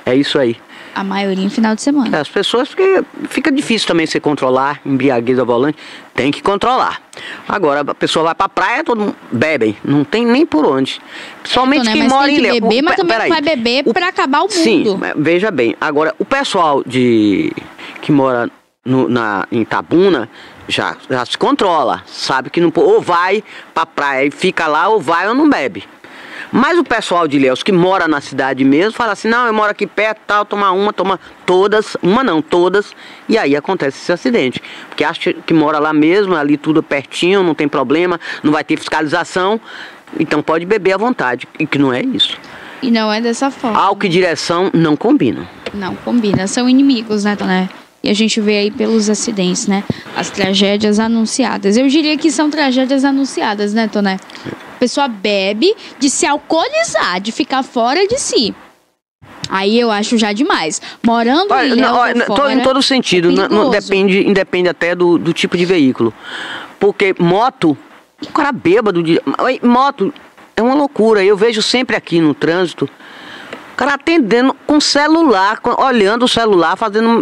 É isso aí. A maioria em final de semana. As pessoas, porque fica difícil também você controlar, embriaguez ao volante, tem que controlar. Agora, a pessoa vai pra praia, todo mundo bebe, não tem nem por onde. Principalmente quem mora em Ilhéus. Beber, mas também não vai beber pra acabar o mundo. Sim, veja bem. Agora, o pessoal que mora em Itabuna já se controla, sabe que não ou vai pra praia e fica lá, ou vai ou não bebe. Mas o pessoal de Ilhéus que mora na cidade mesmo, fala assim, não, eu moro aqui perto, tal, toma todas, todas, e aí acontece esse acidente. Porque acha que mora lá mesmo, ali tudo pertinho, não tem problema, não vai ter fiscalização, então pode beber à vontade, e que não é isso. E não é dessa forma. Álcool e direção não combinam. Não combina, são inimigos, né, Toné? E a gente vê aí pelos acidentes, né, as tragédias anunciadas. Eu diria que são tragédias anunciadas, né, Toné? A pessoa bebe de se alcoolizar, de ficar fora de si. Aí eu acho já demais. Morando em Ilhéus fora, em todo sentido, independe até do tipo de veículo. Porque moto, o cara bêbado, moto é uma loucura. Eu vejo sempre aqui no trânsito, o cara atendendo com celular, olhando o celular,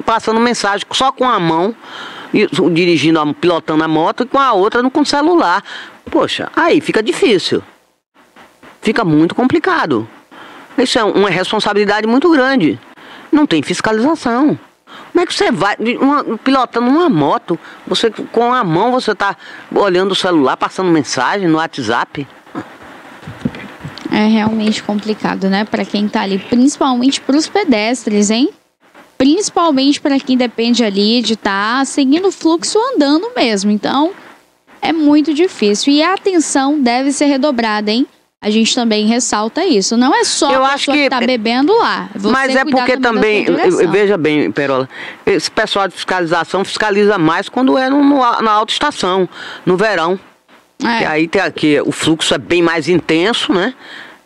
passando mensagem só com a mão, dirigindo, pilotando a moto, e com a outra com o celular. Poxa, aí fica difícil. Fica muito complicado. Isso é uma responsabilidade muito grande. Não tem fiscalização. Como é que você vai pilotando uma moto, você com a mão você tá olhando o celular, passando mensagem no WhatsApp? É realmente complicado, né? Para quem tá ali, principalmente para os pedestres, hein? Principalmente para quem depende ali de estar seguindo o fluxo andando mesmo. Então, é muito difícil. E a atenção deve ser redobrada, hein? A gente também ressalta isso. Não é só a pessoa que tá bebendo lá. Mas é porque também, veja bem, Perola, esse pessoal de fiscalização fiscaliza mais quando é na autoestação, no verão. Que aí tem aqui, o fluxo é bem mais intenso, né?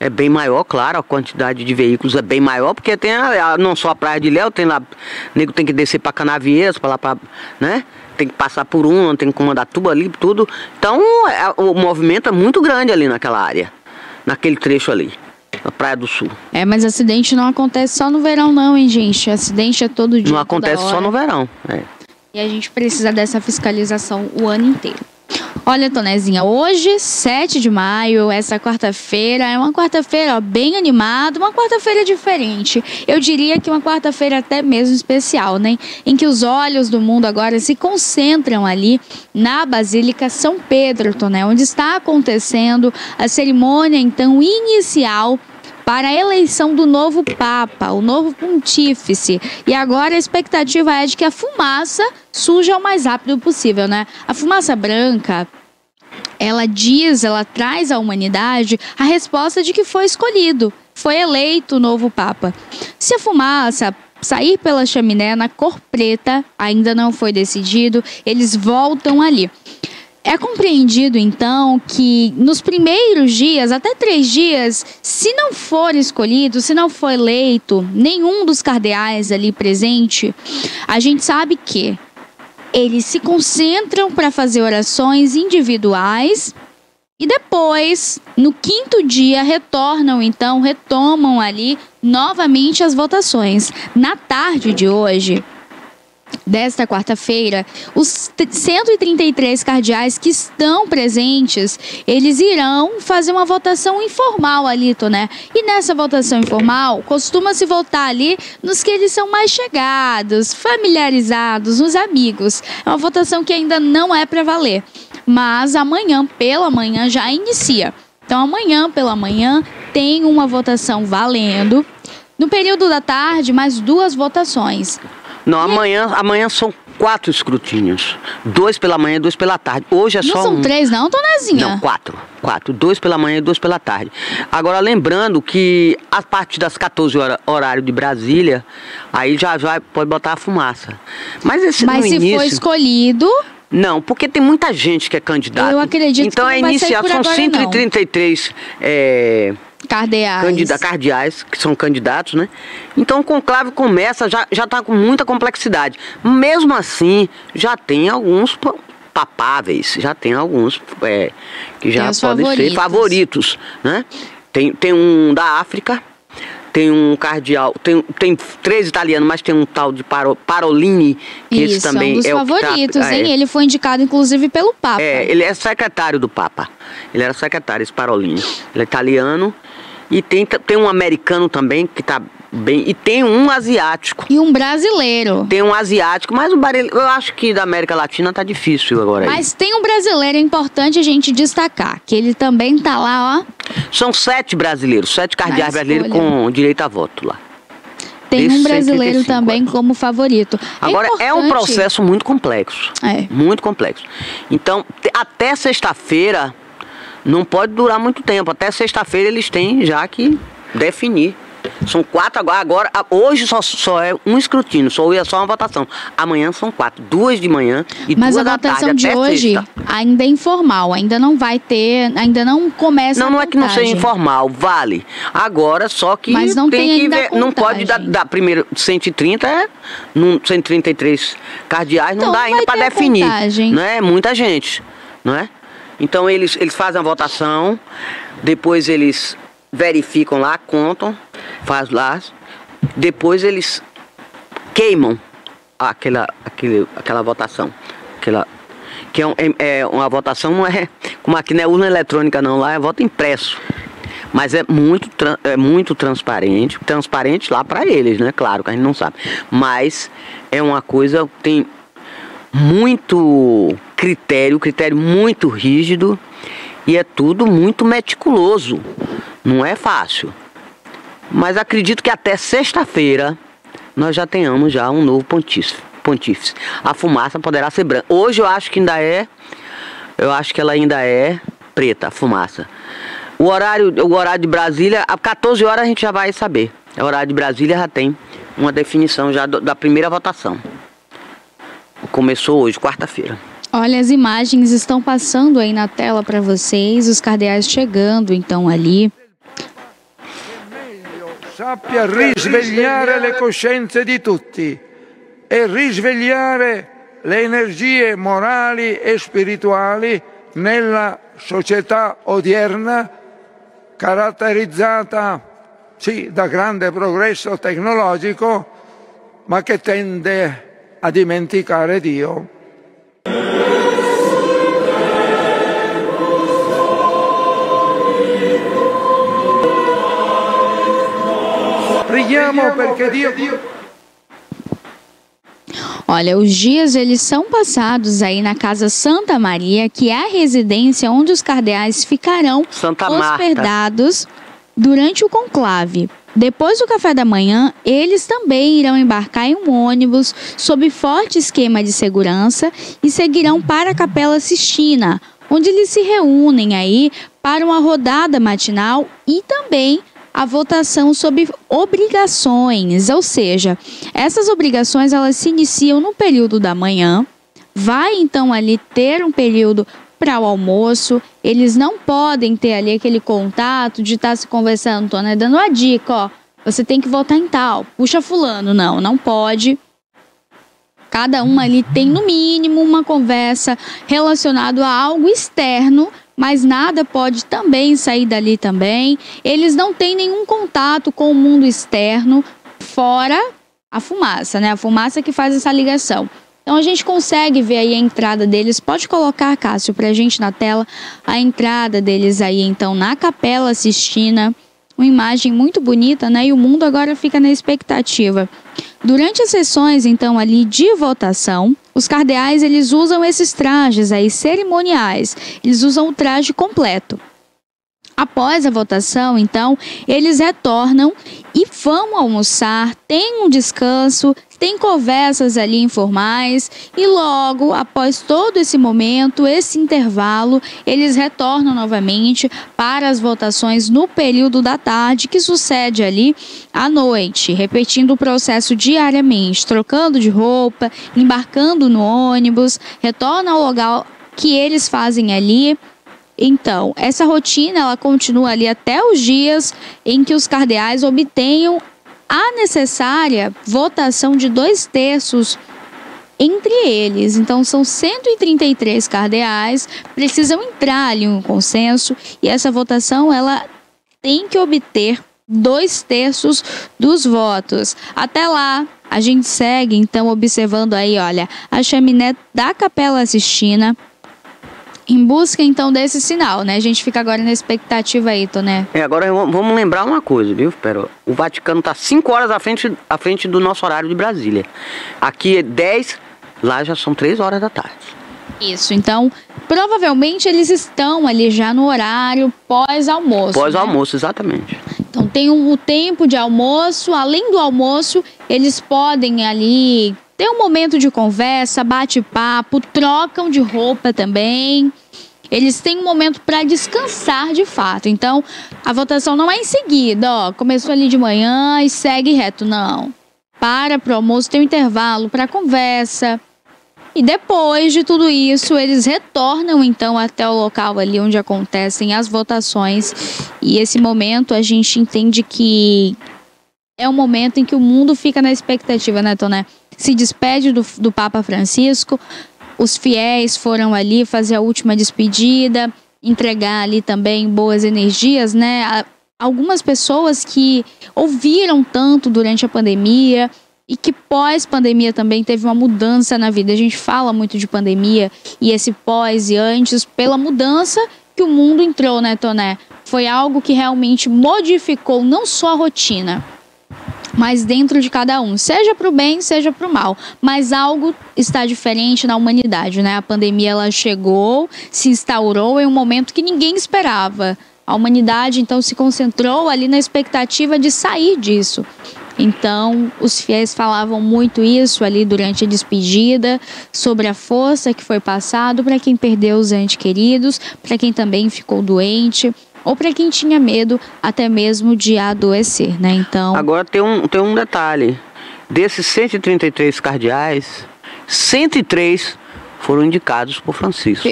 é bem maior, claro, a quantidade de veículos é bem maior, porque tem não só a Praia de Ilhéus, tem lá, o nego tem que descer para Canavieiras, para lá, né? Tem que passar por tem que comandar tudo ali, tudo. Então, o movimento é muito grande ali naquela área, naquele trecho ali, na Praia do Sul. Mas acidente não acontece só no verão não, hein, gente? Acidente é todo dia. Não acontece só no verão. E a gente precisa dessa fiscalização o ano inteiro. Olha, Tonezinha, hoje, 7 de maio, essa quarta-feira, é uma quarta-feira bem animada, uma quarta-feira diferente. Eu diria que uma quarta-feira até mesmo especial, né? Em que os olhos do mundo agora se concentram ali na Basílica São Pedro, Toné, onde está acontecendo a cerimônia, então, inicial para a eleição do novo Papa, o novo Pontífice. E agora a expectativa é de que a fumaça surja o mais rápido possível, né? A fumaça branca, ela traz à humanidade a resposta de que foi escolhido, foi eleito o novo Papa. Se a fumaça sair pela chaminé na cor preta, ainda não foi decidido, eles voltam ali. É compreendido, então, que nos primeiros dias, até 3 dias, se não for escolhido, se não for eleito nenhum dos cardeais ali presente, a gente sabe que eles se concentram para fazer orações individuais e depois, no 5º dia, retomam ali novamente as votações. Na tarde de hoje, desta quarta-feira, os 133 cardeais que estão presentes, eles irão fazer uma votação informal ali, Toné. E nessa votação informal, costuma-se votar ali nos que eles são mais chegados, familiarizados, nos amigos. É uma votação que ainda não é para valer, mas amanhã, pela manhã, já inicia. Então, amanhã, pela manhã, tem uma votação valendo. No período da tarde, mais 2 votações. Não, amanhã são 4 escrutínios. 2 pela manhã e 2 pela tarde. Hoje é só Não são 3 não, Tonezinha? Não, 4. 2 pela manhã e 2 pela tarde. Agora, lembrando que a partir das 14 horas, horário de Brasília, aí já pode botar a fumaça. Mas se for escolhido... Não, porque tem muita gente que é candidato. Eu acredito então, que não vai sair por são agora, 133 cardeais, que são candidatos, né? Então o conclave começa, já está com muita complexidade. Mesmo assim, já tem alguns papáveis, já tem alguns que já podem ser favoritos, né? Tem um da África, tem um cardeal, tem 3 italianos, mas tem um tal de Parolini, que esse também é um dos favoritos, hein? Ele foi indicado, inclusive, pelo Papa. Ele é secretário do Papa. Ele era secretário, esse Parolini. Ele é italiano. E tem um americano também, que tá bem... E tem um asiático. E um brasileiro. Tem um asiático, mas eu acho que da América Latina tá difícil agora. Mas tem um brasileiro, é importante a gente destacar, que ele também tá lá, ó. São 7 brasileiros, 7 cardeais brasileiros com direito a voto lá. Tem um brasileiro também como favorito. Agora, é um processo muito complexo. Muito complexo. Então, até sexta-feira... Não pode durar muito tempo. Até sexta-feira eles têm já que definir. São 4 agora. Hoje só é um escrutínio, só uma votação. Amanhã são 4, 2 de manhã e 2 da tarde. Mas a votação de hoje ainda é informal, ainda não vai ter, ainda não começa a contagem. Não é que não seja informal, vale. Agora só que mas não tem que ver, não pode dar primeiro 130, 133 cardeais, não dá ainda para definir. Não é muita gente, não é? Então eles fazem a votação, depois eles verificam lá, contam, faz lá, depois eles queimam aquela votação, que é uma votação, não é como aqui, não é urna eletrônica não, lá é voto impresso, mas é muito transparente lá para eles, né? Claro que a gente não sabe, mas é uma coisa, tem muito critério muito rígido e é tudo muito meticuloso. Não é fácil. Mas acredito que até sexta-feira nós já tenhamos um novo pontífice. A fumaça poderá ser branca. Hoje eu acho que ela ainda é preta, a fumaça. O horário de Brasília, às 14 horas a gente já vai saber. O horário de Brasília já tem uma definição já da primeira votação. Começou hoje, quarta-feira. Olha, as imagens estão passando aí na tela para vocês, os cardeais chegando então ali sappia risvegliare le coscienze di tutti e risvegliare le energie morali e spirituali nella società odierna, caratterizzata sì da grande progresso tecnologico, ma che tende a dimenticare Dio. Preghiamo perché Dio... Olha, os dias eles são passados aí na Casa Santa Maria, que é a residência onde os cardeais ficarão hospedados durante o conclave. Depois do café da manhã, eles também irão embarcar em um ônibus sob forte esquema de segurança e seguirão para a Capela Sistina, onde eles se reúnem aí para uma rodada matinal e também a votação sobre obrigações, ou seja, essas obrigações elas se iniciam no período da manhã, vai então ali ter um período para o almoço, eles não podem ter ali aquele contato de estar se conversando, tô, né, dando a dica, ó, você tem que votar em tal, puxa fulano, não pode. Cada um ali tem no mínimo uma conversa relacionada a algo externo, mas nada pode também sair dali também. Eles não têm nenhum contato com o mundo externo, fora a fumaça, né? A fumaça que faz essa ligação. Então a gente consegue ver aí a entrada deles. Pode colocar, Cássio, pra gente na tela, a entrada deles aí, então, na Capela Sistina. Uma imagem muito bonita, né? E o mundo agora fica na expectativa. Durante as sessões, então, ali de votação, os cardeais, eles usam esses trajes aí cerimoniais. Eles usam o traje completo. Após a votação, então, eles retornam e vão almoçar, tem um descanso, tem conversas ali informais e logo, após todo esse momento, esse intervalo, eles retornam novamente para as votações no período da tarde, que sucede ali à noite, repetindo o processo diariamente, trocando de roupa, embarcando no ônibus, retornam ao lugar que eles fazem ali. Então, essa rotina ela continua ali até os dias em que os cardeais obtenham a necessária votação de 2/3 entre eles. Então, são 133 cardeais, precisam entrar ali um consenso e essa votação ela tem que obter 2/3 dos votos. Até lá, a gente segue então observando aí, olha, a chaminé da Capela Sistina, em busca, então, desse sinal, né? A gente fica agora na expectativa aí, Toné. Agora vamos lembrar uma coisa, viu, Pérola? O Vaticano está 5 horas à frente do nosso horário de Brasília. Aqui é 10, lá já são 3 horas da tarde. Isso, então, provavelmente eles estão ali já no horário pós-almoço. Pós-almoço, né? Exatamente. Então, tem o tempo de almoço, além do almoço, eles podem ali... Tem um momento de conversa, bate-papo, trocam de roupa também. Eles têm um momento para descansar de fato. Então, a votação não é em seguida, ó, começou ali de manhã e segue reto, não. Para pro almoço, tem um intervalo para conversa. E depois de tudo isso, eles retornam então até o local ali onde acontecem as votações. E esse momento a gente entende que é um momento em que o mundo fica na expectativa, né, Toné? Se despede do Papa Francisco, os fiéis foram ali fazer a última despedida, entregar ali também boas energias, né? Algumas pessoas que ouviram tanto durante a pandemia e que pós-pandemia também teve uma mudança na vida. A gente fala muito de pandemia e esse pós e antes pela mudança que o mundo entrou, né, Toné? Foi algo que realmente modificou não só a rotina, mas dentro de cada um, seja para o bem, seja para o mal. Mas algo está diferente na humanidade, né? A pandemia ela chegou, se instaurou em um momento que ninguém esperava. A humanidade então se concentrou ali na expectativa de sair disso. Então, os fiéis falavam muito isso ali durante a despedida, sobre a força que foi passado para quem perdeu os entes queridos, para quem também ficou doente, ou para quem tinha medo até mesmo de adoecer, né? Então... Agora tem um detalhe. Desses 133 cardeais, 103 foram indicados por Francisco.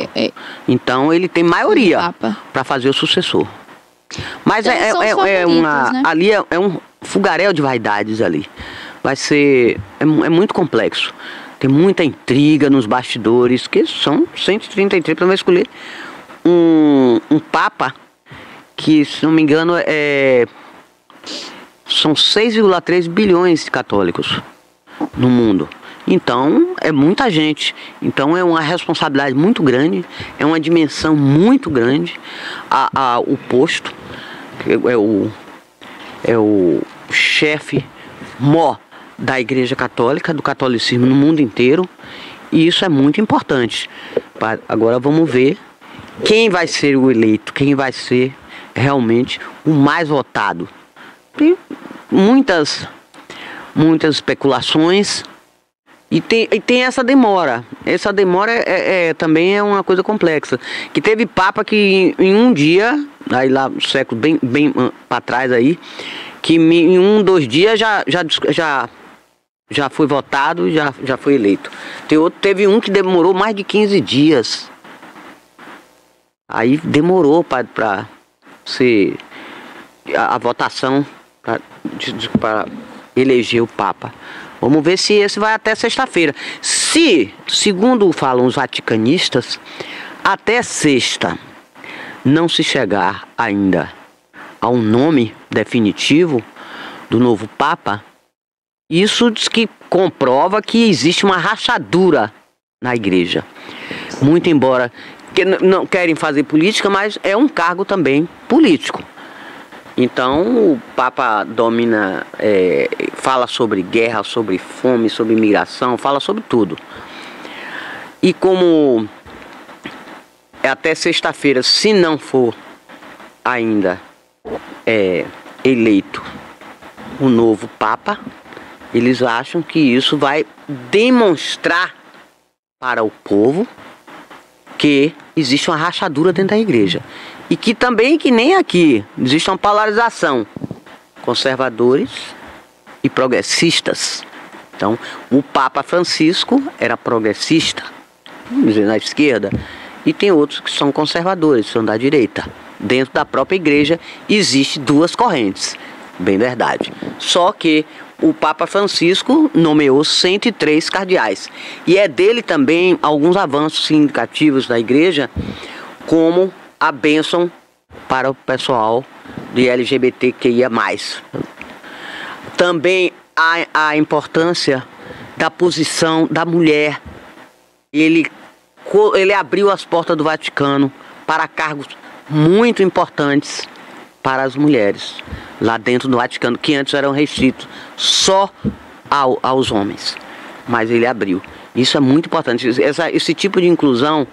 Então ele tem maioria para fazer o sucessor. Mas então, ali fogaréu de vaidades ali. Vai ser... É muito complexo. Tem muita intriga nos bastidores, que são 133, para escolher um Papa que, se não me engano, são 6,3 bilhões de católicos no mundo. Então, é muita gente. Então, é uma responsabilidade muito grande, é uma dimensão muito grande. O posto, que é o chefe maior da Igreja Católica, do catolicismo no mundo inteiro. E isso é muito importante. Agora vamos ver quem vai ser o eleito, quem vai ser realmente o mais votado. Tem muitas especulações e tem essa demora. Essa demora também é uma coisa complexa. Que teve Papa que em um dia, aí lá no século bem para trás aí, que em 1-2 dias já foi votado, já foi eleito. Teve um que demorou mais de 15 dias. Aí demorou para ser a votação para eleger o Papa. Vamos ver se esse vai até sexta-feira. Se, segundo falam os vaticanistas, até sexta não se chegar ainda a um nome definitivo do novo Papa, isso diz que comprova que existe uma rachadura na igreja. Muito embora não querem fazer política, mas é um cargo também político. Então o Papa domina, fala sobre guerra, sobre fome, sobre imigração, fala sobre tudo. E como até sexta-feira, se não for ainda eleito o novo Papa, eles acham que isso vai demonstrar para o povo que existe uma rachadura dentro da igreja. E que também, que nem aqui, existe uma polarização. Conservadores e progressistas. Então, o Papa Francisco era progressista, vamos dizer, na esquerda. E tem outros que são conservadores, são da direita. Dentro da própria igreja existe duas correntes, bem verdade. Só que o Papa Francisco nomeou 103 cardeais. E é dele também alguns avanços significativos da igreja, como a bênção para o pessoal de LGBTQIA+. Também a importância da posição da mulher. Ele abriu as portas do Vaticano para cargos muito importantes para as mulheres lá dentro do Vaticano, que antes eram restritos só aos homens, mas ele abriu. Isso é muito importante. Esse tipo de inclusão,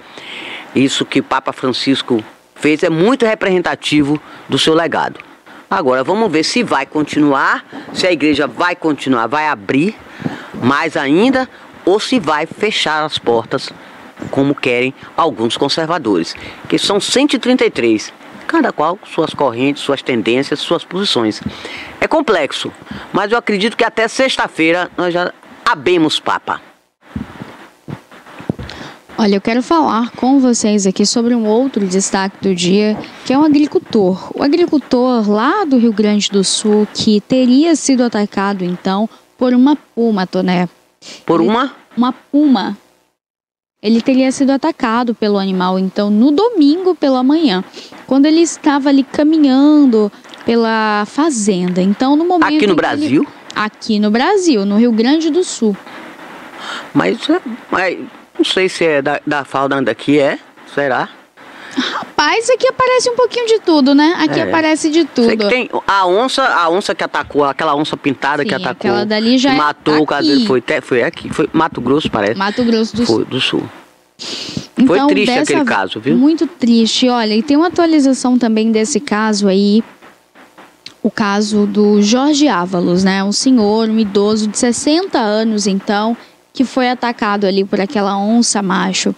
isso que o Papa Francisco fez, é muito representativo do seu legado. Agora vamos ver se vai continuar, se a igreja vai continuar, vai abrir mais ainda, ou se vai fechar as portas, como querem alguns conservadores, que são 133, cada qual suas correntes, suas tendências, suas posições. É complexo, mas eu acredito que até sexta-feira nós já abemos Papa. Olha, eu quero falar com vocês aqui sobre um outro destaque do dia, que é um agricultor. O agricultor lá do Rio Grande do Sul, que teria sido atacado, então, por uma puma, Toné. Por uma? Uma puma. Ele teria sido atacado pelo animal, então, no domingo pela manhã, quando ele estava ali caminhando pela fazenda. Então, no momento... Aqui no Brasil? Aqui no Brasil, no Rio Grande do Sul. Mas não sei se é da fauna daqui, será? Rapaz, aqui aparece um pouquinho de tudo, né? Aqui aparece de tudo. Sei que tem a onça que atacou, aquela onça pintada. Sim, que atacou. Aquela dali já matou o caso, foi aqui, foi Mato Grosso, parece. Mato Grosso do Sul. Do Sul. Então, foi triste aquele caso, viu? Muito triste. Olha, e tem uma atualização também desse caso aí. O caso do Jorge Ávalos, né? Um senhor, um idoso de 60 anos, então, que foi atacado ali por aquela onça macho.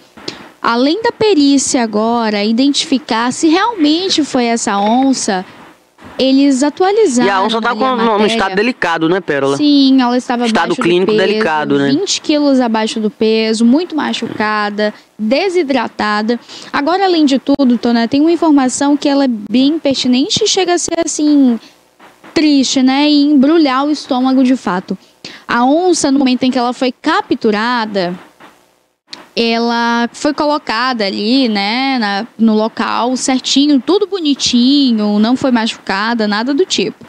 Além da perícia agora identificar se realmente foi essa onça, eles atualizaram. E a onça está no estado delicado, né, Pérola? Sim, ela estava estado clínico do peso, delicado, né? 20 quilos abaixo do peso, muito machucada, desidratada. Agora, além de tudo, Toné, tem uma informação que ela é bem pertinente e chega a ser assim triste, né? E embrulhar o estômago de fato. A onça, no momento em que ela foi capturada, ela foi colocada ali, né, no local certinho, tudo bonitinho, não foi machucada, nada do tipo.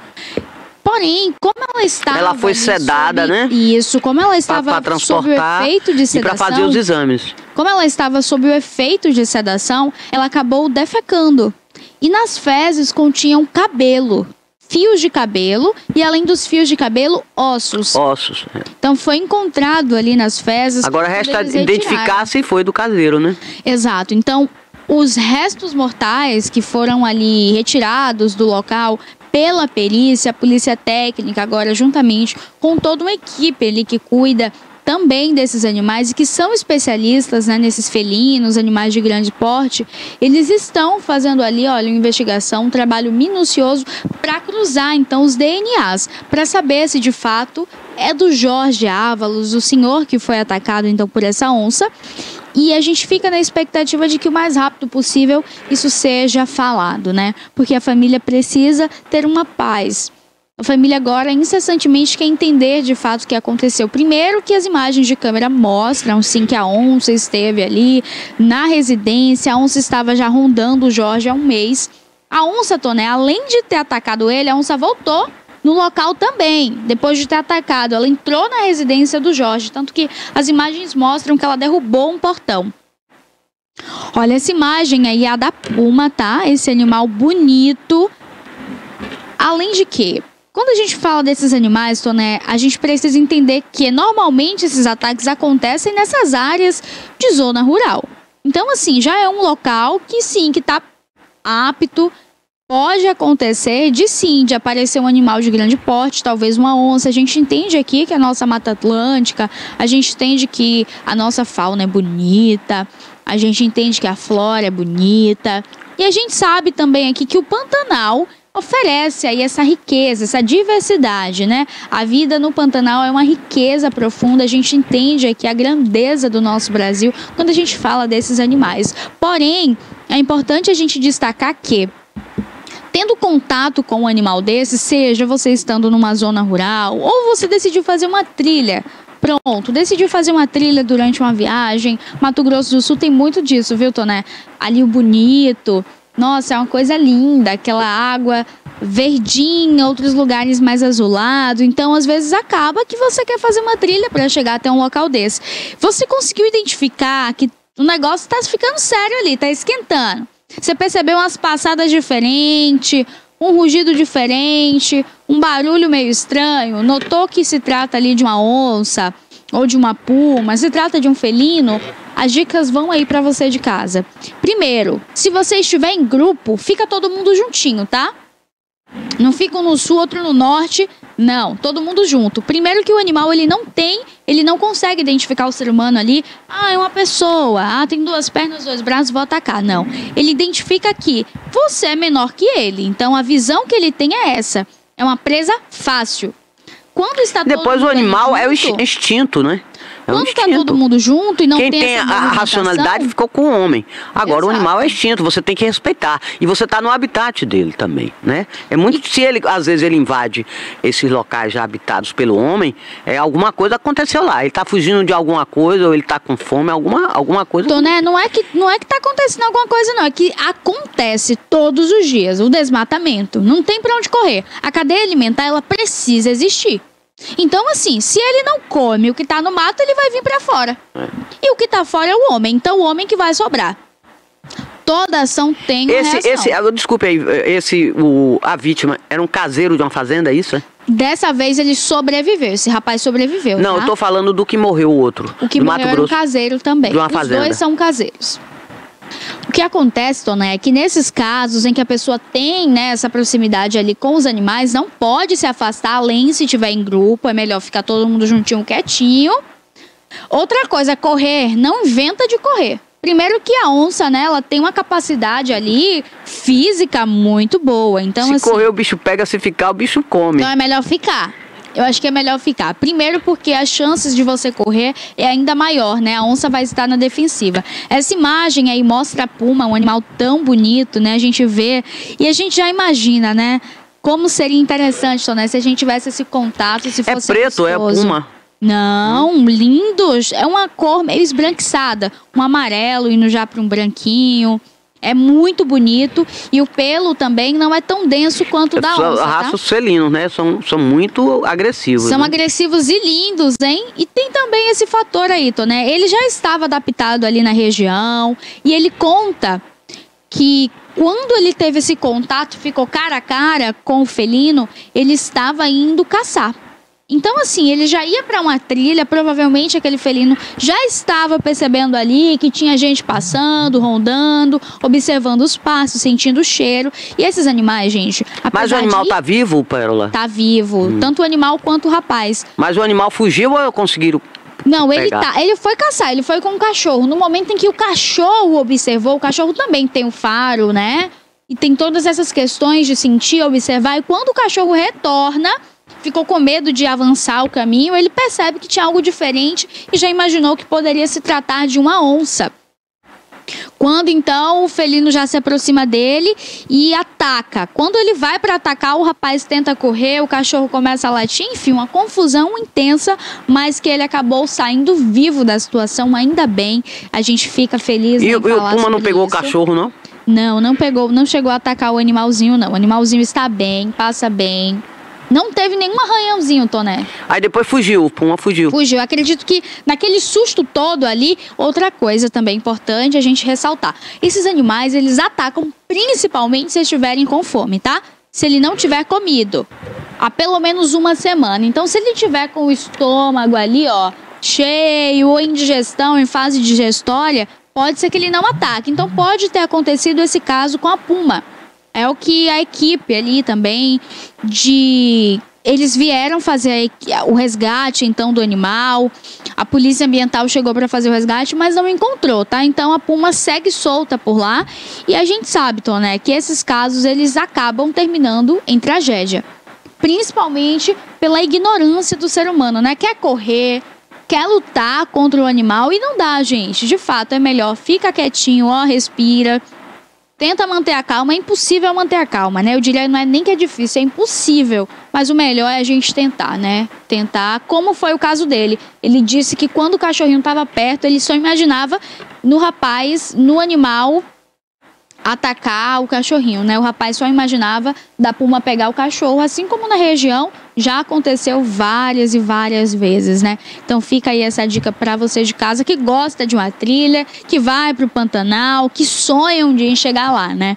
Porém, como ela estava... Ela foi sedada, né? Isso, como ela estava sob o efeito de sedação... E para fazer os exames. Como ela estava sob o efeito de sedação, ela acabou defecando. E nas fezes continham cabelo, fios de cabelo e, além dos fios de cabelo, ossos. Ossos. Então foi encontrado ali nas fezes. Agora resta identificar se foi do caseiro, né? Exato. Então, os restos mortais que foram ali retirados do local pela perícia, a polícia técnica, agora juntamente com toda uma equipe ali que cuida também desses animais e que são especialistas, né, nesses felinos, animais de grande porte, eles estão fazendo ali, olha, uma investigação, um trabalho minucioso para cruzar então os DNAs, para saber se de fato é do Jorge Ávalos, o senhor que foi atacado então por essa onça. E a gente fica na expectativa de que o mais rápido possível isso seja falado, né? Porque a família precisa ter uma paz. A família agora incessantemente quer entender de fato o que aconteceu. Primeiro que as imagens de câmera mostram sim que a onça esteve ali na residência, a onça estava já rondando o Jorge há um mês. A onça, Toné, além de ter atacado ele, a onça voltou no local também, depois de ter atacado. Ela entrou na residência do Jorge, tanto que as imagens mostram que ela derrubou um portão. Olha essa imagem aí, a da puma, tá? Esse animal bonito. Além de que, quando a gente fala desses animais, Toné, a gente precisa entender que normalmente esses ataques acontecem nessas áreas de zona rural. Então, assim, já é um local que sim, que tá apto. Pode acontecer de aparecer um animal de grande porte, talvez uma onça. A gente entende aqui que a nossa Mata Atlântica, a gente entende que a nossa fauna é bonita, a gente entende que a flora é bonita. E a gente sabe também aqui que o Pantanal oferece aí essa riqueza, essa diversidade, né? A vida no Pantanal é uma riqueza profunda, a gente entende aqui a grandeza do nosso Brasil quando a gente fala desses animais. Porém, é importante a gente destacar que, tendo contato com um animal desse, seja você estando numa zona rural ou você decidiu fazer uma trilha, pronto, decidiu fazer uma trilha durante uma viagem, Mato Grosso do Sul tem muito disso, viu, Toné? Ali o bonito, nossa, é uma coisa linda, aquela água verdinha, outros lugares mais azulado, então às vezes acaba que você quer fazer uma trilha para chegar até um local desse. Você conseguiu identificar que o negócio está ficando sério ali, está esquentando. Você percebeu umas passadas diferentes, um rugido diferente, um barulho meio estranho, notou que se trata ali de uma onça ou de uma puma, se trata de um felino? As dicas vão aí para você de casa. Primeiro, se você estiver em grupo, fica todo mundo juntinho, tá? Não fica um no sul, outro no norte, não, todo mundo junto. Primeiro que o animal ele não consegue identificar o ser humano ali. Ah, é uma pessoa, tem 2 pernas, 2 braços, vou atacar. Não, ele identifica que você é menor que ele, então a visão que ele tem é essa. É uma presa fácil. Quando está todo Depois mundo o animal é o junto, instinto, né? Quando está todo mundo junto e não Quem tem essa a racionalidade ficou com o homem. Agora, o animal é instinto, você tem que respeitar. E você está no habitat dele também, né? É muito, se ele, às vezes, ele invade esses locais já habitados pelo homem, alguma coisa aconteceu lá. Ele está fugindo de alguma coisa, ou ele está com fome, alguma coisa. Toné, não é que está acontecendo alguma coisa, não. É que acontece todos os dias o desmatamento. Não tem para onde correr. A cadeia alimentar, ela precisa existir. Então, assim, se ele não come o que tá no mato, ele vai vir pra fora. E o que tá fora é o homem. Então, o homem que vai sobrar. Toda ação tem uma reação. Desculpe aí, a vítima era um caseiro de uma fazenda, é isso? Dessa vez ele sobreviveu, esse rapaz sobreviveu. Não, tá? eu tô falando do que morreu o outro. O que morreu era um caseiro também. De uma fazenda. Os 2 são caseiros. O que acontece, Toné, é que nesses casos em que a pessoa tem, né, essa proximidade ali com os animais, não pode se afastar, além se estiver em grupo, é melhor ficar todo mundo juntinho, quietinho. Outra coisa, correr, não inventa de correr. Primeiro que a onça, né, ela tem uma capacidade ali física muito boa, então se assim, correr o bicho pega, se ficar o bicho come. Então é melhor ficar. Eu acho que é melhor ficar. Primeiro porque as chances de você correr é ainda maior, né? A onça vai estar na defensiva. Essa imagem aí mostra a puma, um animal tão bonito, né? A gente vê e a gente já imagina, né? Como seria interessante, Toné, se a gente tivesse esse contato, se fosse É preto, é puma? Não, lindos. É uma cor meio esbranquiçada. Um amarelo indo já para um branquinho. É muito bonito. E o pelo também não é tão denso quanto o da onça, tá? Raça os felinos, né? São muito agressivos. São né? agressivos e lindos, hein? E tem também esse fator aí, Toné. Ele já estava adaptado ali na região. E ele conta que quando ele teve esse contato, ficou cara a cara com o felino, ele estava indo caçar. Então, assim, ele já ia para uma trilha, provavelmente aquele felino já estava percebendo ali que tinha gente passando, rondando, observando os passos, sentindo o cheiro. E esses animais, gente... Mas o animal tá vivo, Pérola? Tá vivo, tanto o animal quanto o rapaz. Mas o animal fugiu ou conseguiram Não, ele pegar? ele foi caçar, ele foi com o cachorro. No momento em que o cachorro observou, o cachorro também tem o faro, né? E tem todas essas questões de sentir, observar. E quando o cachorro retorna... ficou com medo de avançar o caminho, ele percebe que tinha algo diferente e já imaginou que poderia se tratar de uma onça. Quando então o felino já se aproxima dele e ataca. Quando ele vai para atacar, o rapaz tenta correr, o cachorro começa a latir, enfim, uma confusão intensa, mas que ele acabou saindo vivo da situação, ainda bem. A gente fica feliz em falar sobre isso. E o puma não pegou o cachorro, não? Não pegou, não chegou a atacar o animalzinho, não. O animalzinho está bem, passa bem. Não teve nenhum arranhãozinho, Toné. Aí depois fugiu, o puma fugiu. Fugiu. Acredito que naquele susto todo ali, outra coisa também importante a gente ressaltar. Esses animais, eles atacam principalmente se estiverem com fome, tá? Se ele não tiver comido há pelo menos uma semana. Então, se ele tiver com o estômago ali, ó, cheio ou em digestão, em fase digestória, pode ser que ele não ataque. Então, pode ter acontecido esse caso com a puma. É o que a equipe ali também eles vieram fazer o resgate, então, do animal. A polícia ambiental chegou para fazer o resgate, mas não encontrou, tá? Então, a puma segue solta por lá. E a gente sabe, Toné, que esses casos, eles acabam terminando em tragédia. Principalmente pela ignorância do ser humano, né? Quer correr, quer lutar contra o animal e não dá, gente. De fato, é melhor. Fica quietinho, ó, respira. Tenta manter a calma, é impossível manter a calma, né? Eu diria, não é nem que é difícil, é impossível. Mas o melhor é a gente tentar, né? Tentar, como foi o caso dele. Ele disse que quando o cachorrinho estava perto, ele só imaginava no rapaz, no animal, atacar o cachorrinho, né? O rapaz só imaginava da puma pegar o cachorro, assim como na região já aconteceu várias e várias vezes, né? Então fica aí essa dica para você de casa que gosta de uma trilha, que vai pro Pantanal, que sonha um dia em chegar lá, né?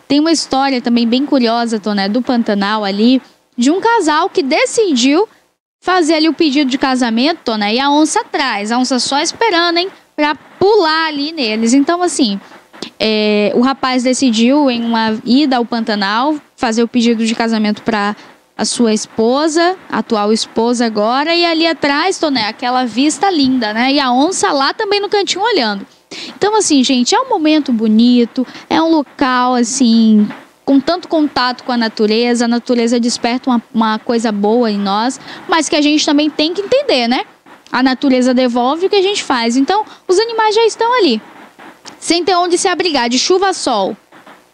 Tem uma história também bem curiosa, Toné, do Pantanal ali, de um casal que decidiu fazer ali o pedido de casamento, Toné, e a onça atrás, a onça só esperando, hein, pra pular ali neles. Então, assim, o rapaz decidiu em uma ida ao Pantanal fazer o pedido de casamento para a sua esposa, atual esposa agora, e ali atrás, Toné, aquela vista linda, né? E a onça lá também no cantinho olhando. Então, assim, gente, é um momento bonito, é um local, assim, com tanto contato com a natureza desperta uma coisa boa em nós, mas que a gente também tem que entender, né? A natureza devolve o que a gente faz. Então, os animais já estão ali, sem ter onde se abrigar, de chuva a sol,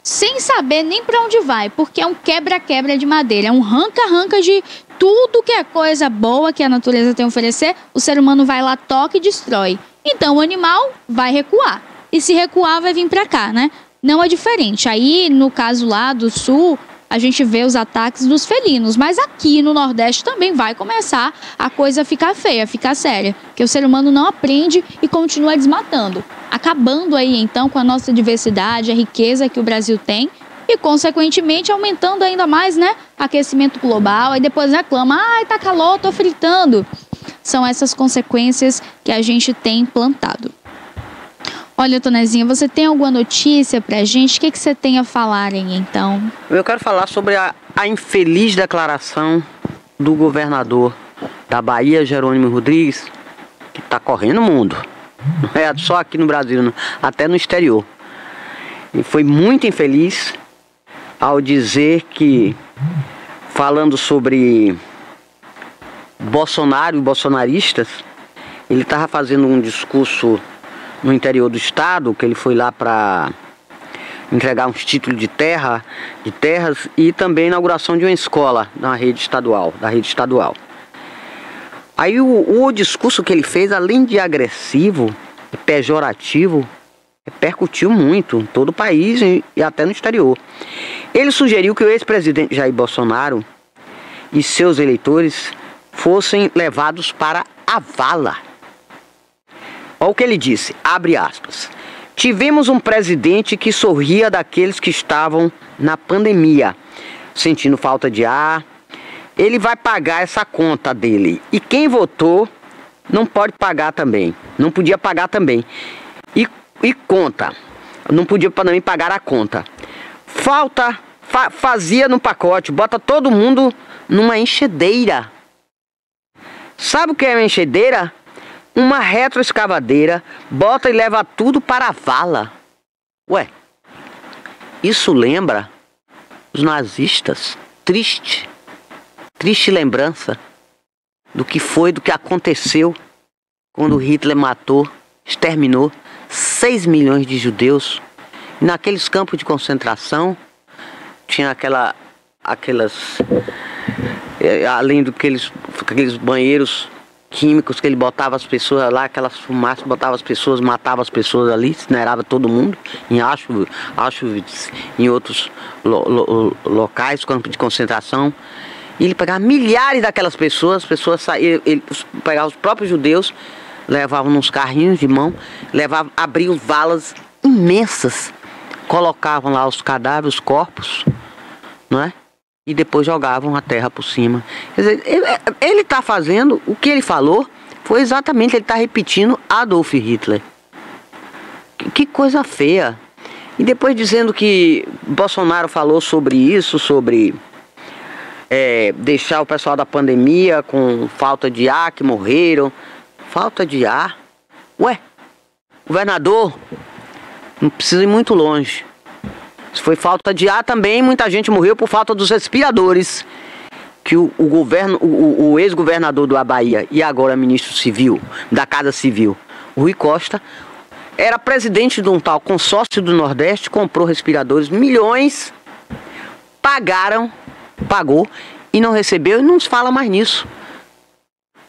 sem saber nem para onde vai, porque é um quebra-quebra de madeira, é um arranca-arranca de tudo que é coisa boa que a natureza tem a oferecer, o ser humano vai lá, toca e destrói. Então o animal vai recuar, e se recuar vai vir para cá, né? Não é diferente. Aí, no caso lá do sul, a gente vê os ataques dos felinos, mas aqui no Nordeste também vai começar a coisa ficar feia, ficar séria, que o ser humano não aprende e continua desmatando, acabando aí então com a nossa diversidade, a riqueza que o Brasil tem e consequentemente aumentando ainda mais, né, aquecimento global. Aí depois reclama, ai, tá calor, tô fritando. São essas consequências que a gente tem plantado. Olha, Tonezinha, você tem alguma notícia pra gente? O que você tem a falar, hein, então? Eu quero falar sobre a infeliz declaração do governador da Bahia, Jerônimo Rodrigues, que tá correndo o mundo. Não é só aqui no Brasil, não, até no exterior. E foi muito infeliz ao dizer que, falando sobre Bolsonaro e bolsonaristas, ele estava fazendo um discurso no interior do estado, que ele foi lá para entregar uns títulos de terras e também a inauguração de uma escola da rede estadual. Aí o discurso que ele fez, além de agressivo e pejorativo, repercutiu muito em todo o país e até no exterior. Ele sugeriu que o ex-presidente Jair Bolsonaro e seus eleitores fossem levados para a vala. Olha o que ele disse, abre aspas. Tivemos um presidente que sorria daqueles que estavam na pandemia, sentindo falta de ar. Ele vai pagar essa conta dele. E quem votou não pode pagar também. Não podia pagar também. E conta. Não podia também pagar a conta. Fazia no pacote. Bota todo mundo numa enxadeira. Sabe o que é uma enxadeira? Uma retroescavadeira. Bota e leva tudo para a vala. Ué. Isso lembra os nazistas. Triste lembrança do que foi, do que aconteceu quando Hitler matou, exterminou 6 milhões de judeus. E naqueles campos de concentração tinha além daqueles banheiros químicos que ele botava as pessoas lá, aquelas fumaças, botava as pessoas, matava as pessoas ali, incinerava todo mundo, em Auschwitz, em outros locais, campos de concentração. E ele pegava milhares daquelas pessoas, saíam, ele pegava os próprios judeus, levavam nos carrinhos de mão, abriam valas imensas, colocavam lá os cadáveres, os corpos, não é? E depois jogavam a terra por cima. Quer dizer, ele está fazendo, o que ele falou, foi exatamente, ele está repetindo Adolf Hitler. Que coisa feia. E depois dizendo que Bolsonaro falou sobre isso, sobre deixar o pessoal da pandemia com falta de ar, que morreram. Falta de ar? Ué, governador, não precisa ir muito longe. Se foi falta de ar também, muita gente morreu por falta dos respiradores. Que o ex-governador da Bahia e agora ministro civil, da Casa Civil, Rui Costa, era presidente de um tal consórcio do Nordeste, comprou respiradores, milhões, pagou e não recebeu e não se fala mais nisso.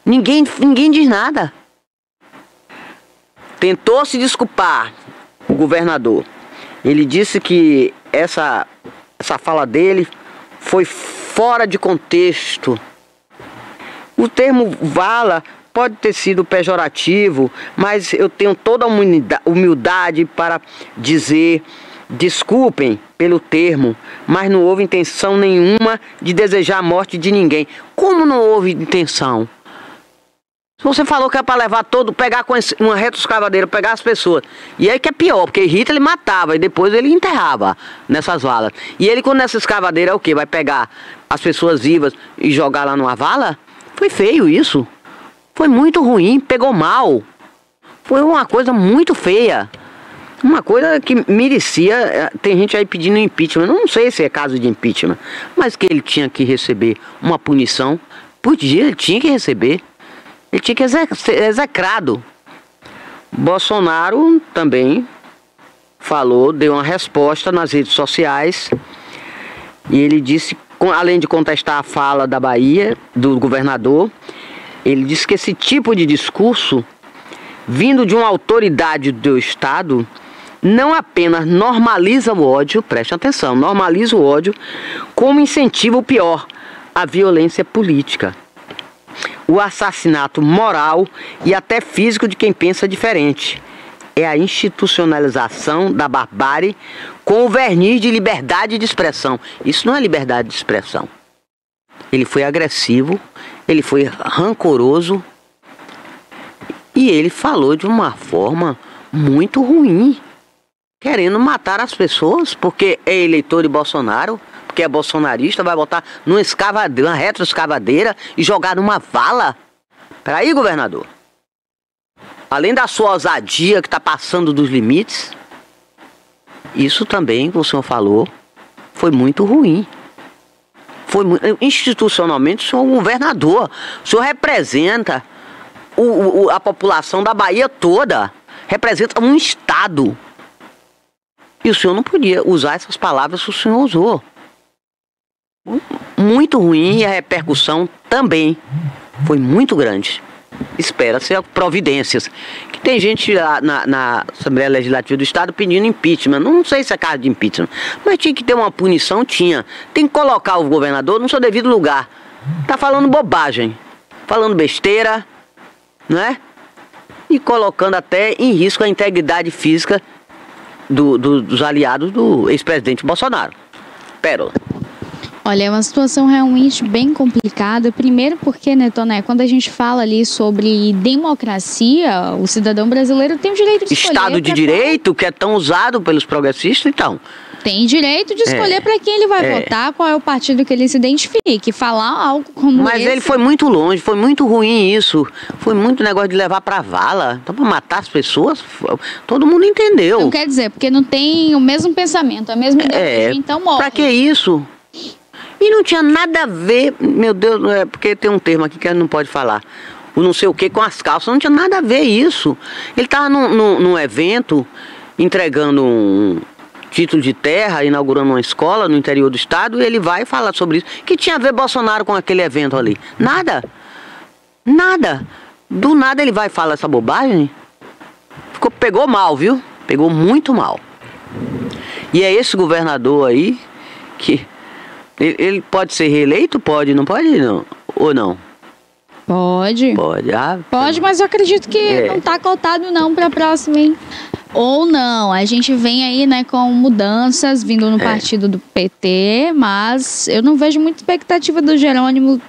Ninguém diz nada. Tentou se desculpar o governador. Ele disse que essa fala dele foi fora de contexto. O termo vala pode ter sido pejorativo, mas eu tenho toda a humildade para dizer, desculpem pelo termo, mas não houve intenção nenhuma de desejar a morte de ninguém. Como não houve intenção? Você falou que é para levar pegar com uma retroescavadeira, pegar as pessoas. E aí que é pior, porque Hitler ele matava e depois ele enterrava nessas valas. E ele com essa escavadeira é o quê? Vai pegar as pessoas vivas e jogar lá numa vala? Foi feio isso. Foi muito ruim, pegou mal. Foi uma coisa muito feia. Uma coisa que merecia, tem gente aí pedindo impeachment. Eu não sei se é caso de impeachment, mas que ele tinha que receber uma punição. Ele tinha que receber. Ele tinha que ser execrado. Bolsonaro também falou, deu uma resposta nas redes sociais. E ele disse, além de contestar a fala da Bahia, do governador, ele disse que esse tipo de discurso, vindo de uma autoridade do Estado, não apenas normaliza o ódio, preste atenção, normaliza o ódio, como incentiva o pior, a violência política. O assassinato moral e até físico de quem pensa diferente. É a institucionalização da barbárie com o verniz de liberdade de expressão. Isso não é liberdade de expressão. Ele foi agressivo, ele foi rancoroso e ele falou de uma forma muito ruim, querendo matar as pessoas porque é eleitor de Bolsonaro. Que é bolsonarista, vai botar numa escavadeira, uma retroescavadeira e jogar numa vala. Peraí, governador. Além da sua ousadia que está passando dos limites, isso também, que o senhor falou, foi muito ruim. Institucionalmente, o senhor é um governador. O senhor representa a população da Bahia toda. Representa um estado. E o senhor não podia usar essas palavras que o senhor usou. Muito ruim, e a repercussão também foi muito grande. Espera-se providências. Que tem gente lá na Assembleia Legislativa do Estado pedindo impeachment. Não sei se é caso de impeachment, mas tinha que ter uma punição, tinha. Tem que colocar o governador no seu devido lugar. Tá falando bobagem, falando besteira, né? E colocando até em risco a integridade física dos aliados do ex-presidente Bolsonaro. Pérola. Olha, é uma situação realmente bem complicada. Primeiro porque, né, Toné, quando a gente fala ali sobre democracia, o cidadão brasileiro tem o direito de escolher... Estado de Direito, que é tão usado pelos progressistas, então... Tem direito de escolher para quem ele vai votar, qual é o partido que ele se identifique. Falar algo como Mas ele foi muito longe, foi muito ruim isso. Foi muito negócio de levar pra vala. Então, pra matar as pessoas, todo mundo entendeu. Não quer dizer, porque não tem o mesmo pensamento, a mesma ideologia, então morre. Pra que isso? E não tinha nada a ver, meu Deus, porque tem um termo aqui que não pode falar. O não sei o que com as calças, não tinha nada a ver isso. Ele tava num evento, entregando um título de terra, inaugurando uma escola no interior do estado, e ele vai falar sobre isso. Que tinha a ver Bolsonaro com aquele evento ali? Nada. Nada. Do nada ele vai falar essa bobagem? Pegou mal, viu? Pegou muito mal. E é esse governador aí que... Ele pode ser reeleito? Pode, não pode? Não. Ou não? Pode. Pode. Pode, mas eu acredito que não tá cotado não pra próxima, hein? Ou não, a gente vem aí, né, com mudanças vindo no partido do PT, mas eu não vejo muita expectativa do Jerônimo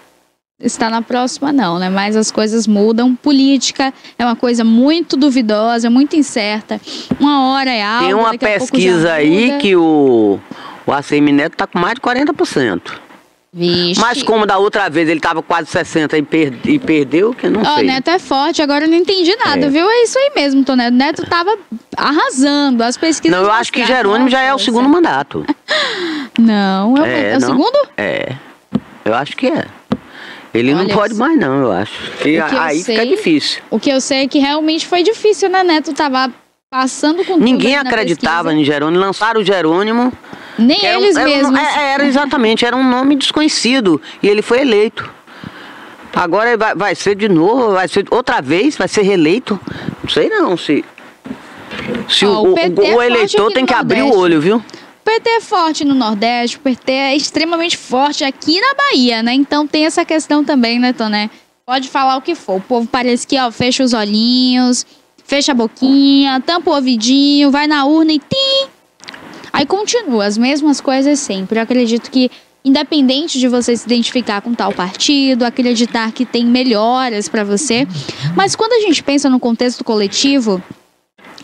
estar na próxima não, né? Mas as coisas mudam, política é uma coisa muito duvidosa, muito incerta. Uma hora é algo, tem uma pesquisa aí que o ACM Neto tá com mais de 40%. Vixe. Mas como da outra vez ele tava quase 60% e perdeu, que eu não sei. O Neto é forte, agora eu não entendi nada, viu? É isso aí mesmo, Toneto. O Neto tava arrasando, as pesquisas... Não, eu acho que Jerônimo já é o segundo mandato. Não, é o segundo? É, eu acho que é. Ele não pode mais não, eu acho. E aí fica difícil. O que eu sei é que realmente foi difícil, né? Neto tava passando com ninguém acreditava em Jerônimo, lançaram o Jerônimo... Nem eles mesmos. Era exatamente, era um nome desconhecido. E ele foi eleito. Agora vai ser de novo, vai ser outra vez, vai ser reeleito. Não sei não se o eleitor tem que abrir o olho, viu? O PT é forte no Nordeste, o PT é extremamente forte aqui na Bahia, né? Então tem essa questão também, né, Toné? Pode falar o que for. O povo parece que, fecha os olhinhos, fecha a boquinha, tampa o ouvidinho, vai na urna e tim! Aí continua, as mesmas coisas sempre. Eu acredito que, independente de você se identificar com tal partido, acreditar que tem melhoras para você, mas quando a gente pensa no contexto coletivo,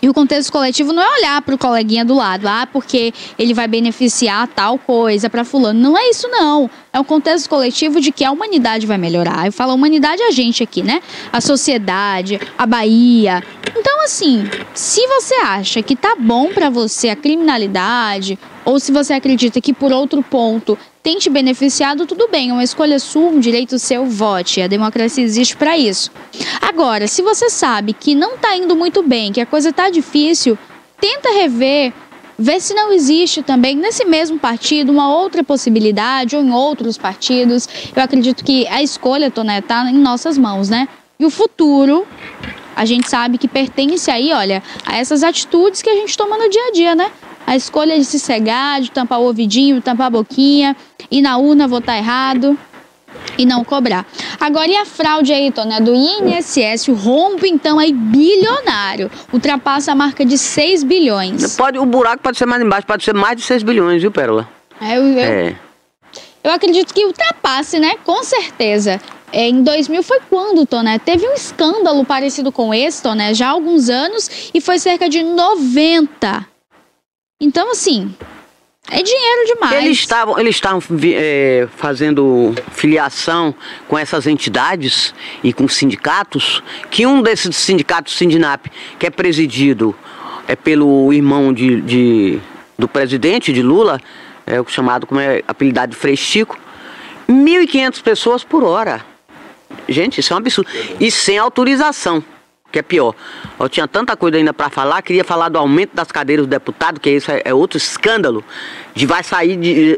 e o contexto coletivo não é olhar para o coleguinha do lado, porque ele vai beneficiar tal coisa para fulano. Não é isso, não. É um contexto coletivo de que a humanidade vai melhorar. Eu falo a humanidade, a gente aqui, né? A sociedade, a Bahia. Então, assim, se você acha que tá bom para você a criminalidade, ou se você acredita que por outro ponto tem te beneficiado, tudo bem, é uma escolha sua, um direito seu, vote. A democracia existe para isso. Agora, se você sabe que não tá indo muito bem, que a coisa tá difícil, tenta rever, ver se não existe também nesse mesmo partido uma outra possibilidade ou em outros partidos. Eu acredito que a escolha, Toné, tá em nossas mãos, né? E o futuro, a gente sabe que pertence aí, olha, a essas atitudes que a gente toma no dia a dia, né? A escolha de se cegar, de tampar o ouvidinho, tampar a boquinha, ir na urna, votar errado e não cobrar. Agora, e a fraude aí, Toné, do INSS, o rombo, então, aí bilionário, ultrapassa a marca de 6 bilhões. O buraco pode ser mais embaixo, pode ser mais de 6 bilhões, viu, Pérola? Eu acredito que ultrapasse, né? Com certeza. Em 2000 foi quando, Toné? Teve um escândalo parecido com esse, Toné, já há alguns anos, e foi cerca de 90. Então, assim, é dinheiro demais. Eles estavam fazendo filiação com essas entidades e com sindicatos, que um desses sindicatos, o Sindinap, que é presidido pelo irmão do presidente, de Lula, o chamado, como é apelidado de Frei Chico, 1.500 pessoas por hora. Gente, isso é um absurdo. E sem autorização. que é pior. Eu tinha tanta coisa ainda para falar, queria falar do aumento das cadeiras do deputado, que isso é outro escândalo, vai sair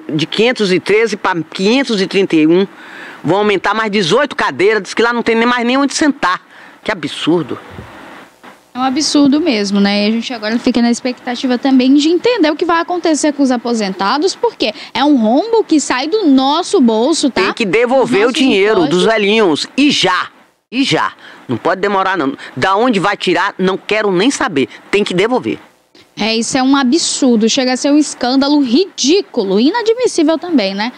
de 513 para 531, vão aumentar mais 18 cadeiras, diz que lá não tem nem mais nem onde sentar. Que absurdo. É um absurdo mesmo, né? E a gente agora fica na expectativa também de entender o que vai acontecer com os aposentados, porque é um rombo que sai do nosso bolso, tá? Tem que devolver o dinheiro dos velhinhos, e já. Não pode demorar, não. Da onde vai tirar, não quero nem saber. Tem que devolver. Isso é um absurdo. Chega a ser um escândalo ridículo, inadmissível também, né?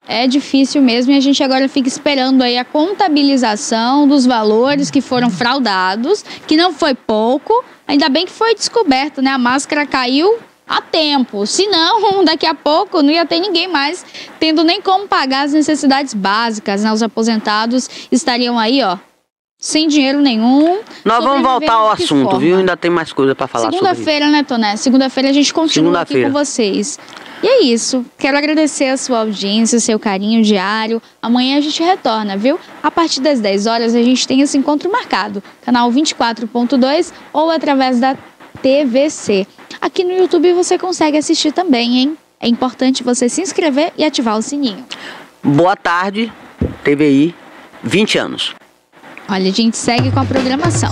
É difícil mesmo e a gente agora fica esperando aí a contabilização dos valores que foram fraudados, que não foi pouco. Ainda bem que foi descoberto, né? A máscara caiu a tempo. Senão, daqui a pouco não ia ter ninguém mais tendo nem como pagar as necessidades básicas, né? Os aposentados estariam aí, ó, sem dinheiro nenhum. Nós vamos voltar ao assunto, viu? Ainda tem mais coisa para falar sobre isso. Segunda-feira, né, Toné? Segunda-feira a gente continua aqui com vocês. E é isso. Quero agradecer a sua audiência, o seu carinho diário. Amanhã a gente retorna, viu? A partir das 10 horas a gente tem esse encontro marcado. Canal 24.2 ou através da TVC. Aqui no YouTube você consegue assistir também, hein? É importante você se inscrever e ativar o sininho. Boa tarde, TVI, 20 anos. Olha, a gente segue com a programação.